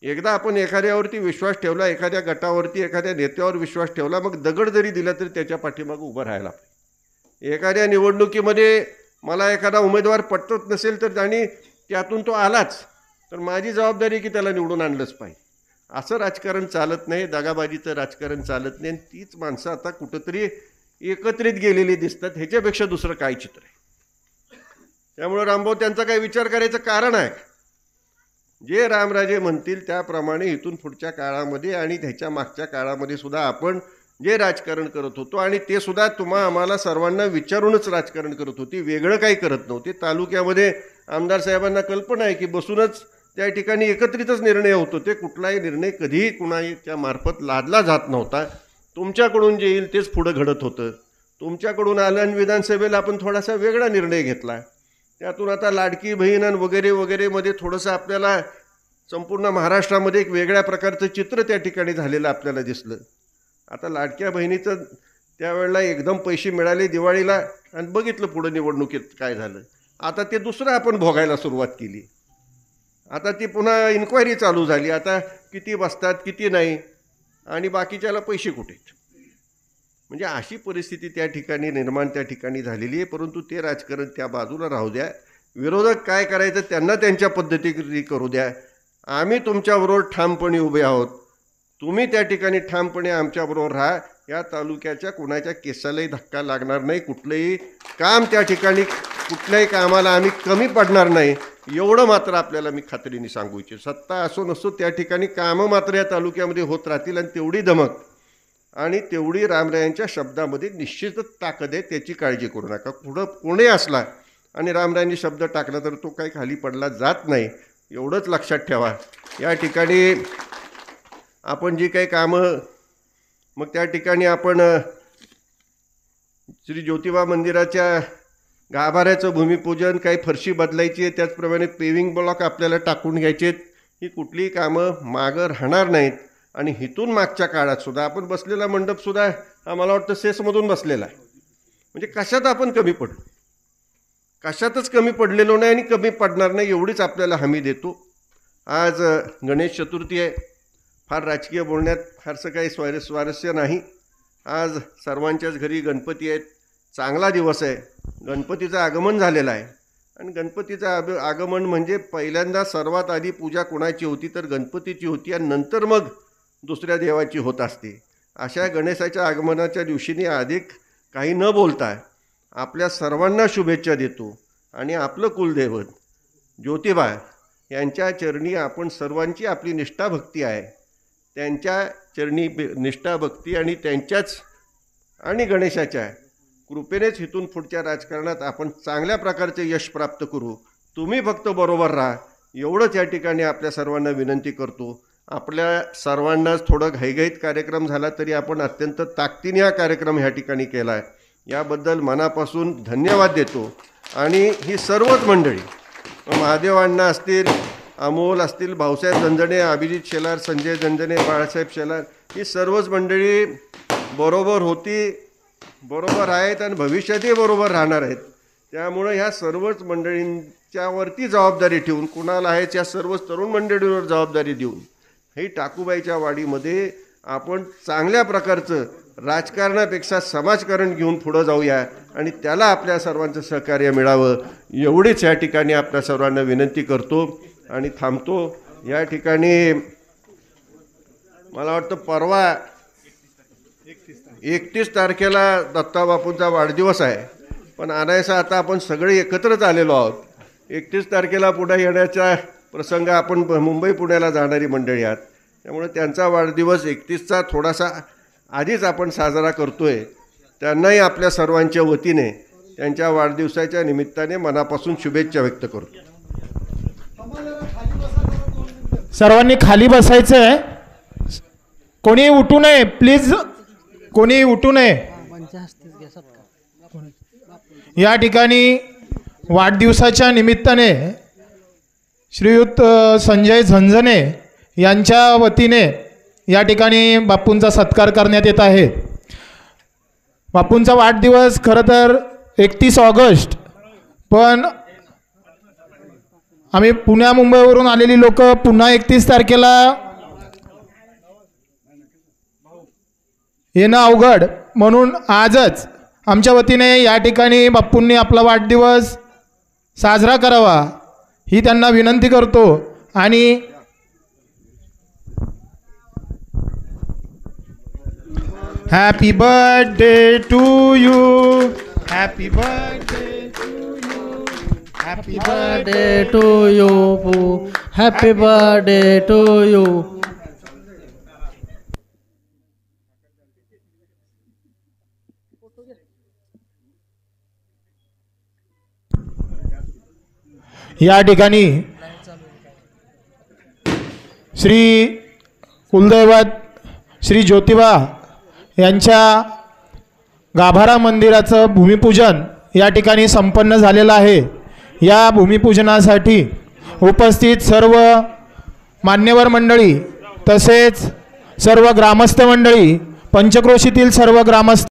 H: एकदा आपण एखाद्यावरती विश्वास ठेवला, एखाद्या गटावरती, एखाद्या नेत्यावर विश्वास ठेवला, मग दगड जरी दिला तरी त्याच्या पाठीमागं उभं राहायला पाहिजे. एखाद्या निवडणुकीमध्ये मला एखादा उमेदवार पटत नसेल तर आणि त्यातून तो आलाच तर माझी जबाबदारी की त्याला निवडून आणलंच पाहिजे. असं राजकारण चालत नाही, दगाबाजीचं राजकारण चालत नाही. तीच माणसं आता कुठंतरी एकत्रित गेलेली दिसतात. ह्याच्यापेक्षा दुसरं काय चित्र आहे? त्यामुळे रामभाऊ त्यांचा काही विचार करायचं कारण आहे? जे रामराजे म्हणतील त्याप्रमाणे इथून पुढच्या काळामध्ये आणि ह्याच्या मागच्या काळामध्ये सुद्धा आपण जे राजकारण करत होतो, आणि ते सुद्धा आम्हाला सर्वांना विचारूनच राजकारण करत होती, वेगळं काही करत नव्हते. तालुक्यामध्ये आमदार साहेबांना कल्पना आहे की बसूनच त्या ठिकाणी एकत्रितच निर्णय होतो. ते कुठलाही निर्णय कधीही कुणाच्या मार्फत लादला जात नव्हता. तुमच्याकडून जे येईल तेच पुढं घडत होतं. तुमच्याकडून आलं आणि विधानसभेला आपण थोडासा वेगळा निर्णय घेतला. त्यातून आता लाडकी बहीण आणि वगैरे वगैरेमध्ये थोडंसं आपल्याला संपूर्ण महाराष्ट्रामध्ये एक वेगळ्या प्रकारचं चित्र त्या ठिकाणी झालेलं आपल्याला दिसलं. आता लाडक्या बहिणीचं त्यावेळेला एकदम पैसे मिळाले दिवाळीला आणि बघितलं पुढं निवडणुकीत काय झालं. आता ते दुसरं आपण भोगायला सुरुवात केली. आता ती पुन्हा इन्क्वायरी चालू झाली. आता किती बसतात किती नाही आणि बाकीच्याला पैसे कुठे. म्हणजे अशी परिस्थिती त्या ठिकाणी निर्माण त्या ठिकाणी झालेली आहे. परंतु ते राजकारण त्या बाजूला राहू द्या. विरोधक काय करायचं त्यांना त्यांच्या पद्धतीने करू द्या. आम्ही तुमच्याबरोबर ठामपणे उभे आहोत. तुम्ही त्या ठिकाणी ठामपणे आमच्याबरोबर राहा. या तालुक्याच्या कुणाच्या केसालाही धक्का लागणार नाही. कुठलंही काम त्या ठिकाणी कुठल्याही कामाला आम्ही कमी पडणार नाही. एवढं मात्र आपल्याला मी खात्रीने सांगू इच्छितो. सत्ता असो नसो त्या ठिकाणी कामं मात्र या तालुक्यामध्ये होत राहतील आणि तेवढी धमक आणि तेवढी रामरायांच्या शब्दामध्ये निश्चितच ताकद आहे. त्याची काळजी करू नका. पुढं कोणी असला आणि रामरायांनी शब्द टाकला तर तो काही खाली पडला जात नाही. एवढंच लक्षात ठेवा. या ठिकाणी आपण जी काही कामं मग त्या ठिकाणी आपण श्री ज्योतिबा मंदिराच्या गाभाऱ्याचं भूमिपूजन, काही फरशी बदलायची आहे, त्याचप्रमाणे पेविंग ब्लॉक आपल्याला टाकून घ्यायचे आहेत. ही कुठलीही कामं मागं राहणार नाहीत. आणि इथून मागच्या काळातसुद्धा आपण बसलेला मंडपसुद्धा आम्हाला वाटतं सेसमधून बसलेला आहे. म्हणजे कशात आपण कमी पडलो, कशातच कमी पडलेलो नाही आणि कमी पडणार नाही एवढीच आपल्याला हमी देतो. आज गणेश चतुर्थी आहे. फार राजकीय बोलण्यात फारसं काही स्वारस्य नाही. आज सर्वांच्याच घरी गणपती आहेत. चांगला दिवस आहे. गणपतीचं आगमन झालेलं आहे आणि गणपतीचं आगमन म्हणजे पहिल्यांदा सर्वात आधी पूजा कोणाची होती तर गणपतीची होती आणि नंतर मग दुसऱ्या देवाची होत असते. अशा गणेशाच्या आगमनाच्या दिवशीने अधिक काही न बोलता आपल्या सर्वांना शुभेच्छा देतो आणि आपलं कुलदैवत ज्योतिबा यांच्या चरणी आपण सर्वांची आपली निष्ठाभक्ती आहे. त्यांच्या चरणी निष्ठाभक्ती आणि त्यांच्याच आणि गणेशाच्या कृपेनेच इथून पुढच्या राजकारणात आपण चांगल्या प्रकारचे यश प्राप्त करू. तुम्ही फक्त बरोबर राहा एवढंच या ठिकाणी आपल्या सर्वांना विनंती करतो. आपल्या सर्वांनाच थोडं घाईघाईत कार्यक्रम झाला तरी आपण अत्यंत ताकदीने हा कार्यक्रम ह्या ठिकाणी केला आहे. याबद्दल मनापासून धन्यवाद देतो. आणि ही सर्वच मंडळी महादेव अण्णा असतील, अमोल असतील, भाऊसाहेब झंझणे, अभिजित शेलार, संजय झंझणे, बाळासाहेब शेलार, ही सर्वच मंडळी बरोबर होती, बरोबर आहेत आणि भविष्यातही बरोबर राहणार आहेत. त्यामुळं ह्या सर्वच मंडळींच्यावरती जबाबदारी ठेवून कुणाला आहे त्या सर्वच तरुण मंडळींवर जबाबदारी देऊन ही टाकूबाईच्या वाडीमध्ये आपण चांगल्या प्रकारचं राजकारणापेक्षा समाजकारण घेऊन पुढं जाऊया आणि त्याला आपल्या सर्वांचं सहकार्य मिळावं एवढीच या ठिकाणी आपल्या सर्वांना विनंती करतो आणि थांबतो. या ठिकाणी मला वाटतं परवा 31 तारखेला दत्ताबापूंचा वाढदिवस आहे. पण आणायचा आता आपण सगळे एकत्रच आलेलो आहोत. 31 तारखेला पुढे येण्याचा प्रसंग आपण मुंबई पुण्याला जाणारी मंडळी आहात. त्यामुळे त्यांचा वाढदिवस 31चा थोडासा आधीच आपण साजरा करतो आहे. त्यांनाही आपल्या सर्वांच्या वतीने त्यांच्या वाढदिवसाच्या निमित्ताने मनापासून शुभेच्छा व्यक्त करतो.
A: सर्वांनी खाली बसायचं आहे. कोणी उठू नये प्लीज, कोणी उठू नये. या ठिकाणी वाढदिवसाच्या निमित्ताने श्रीयुत संजय झंझणे यांच्या वतीने या ठिकाणी बापूंचा सत्कार करण्यात येत आहे. बापूंचा वाढदिवस खरं तर 31 ऑगस्ट, पण आम्ही पुण्या मुंबईवरून आलेली लोक पुन्हा 31 तारखेला येणं अवघड, म्हणून आजच आमच्या वतीने या ठिकाणी बापूंनी आपला वाढदिवस साजरा करावा ही त्यांना विनंती करतो. आणि happy birthday to you, happy birthday to you, happy
D: birthday to you, happy birthday to you.
A: या ठिकाणी श्री कुलदैवत श्री ज्योतिबा यांच्या गाभारा मंदिराचं भूमिपूजन या ठिकाणी संपन्न झालेलं आहे। या भूमिपूजनासाठी उपस्थित सर्व मान्यवर मंडळी तसेच सर्व ग्रामस्थ मंडळी, पंचक्रोशीतील सर्व ग्रामस्थ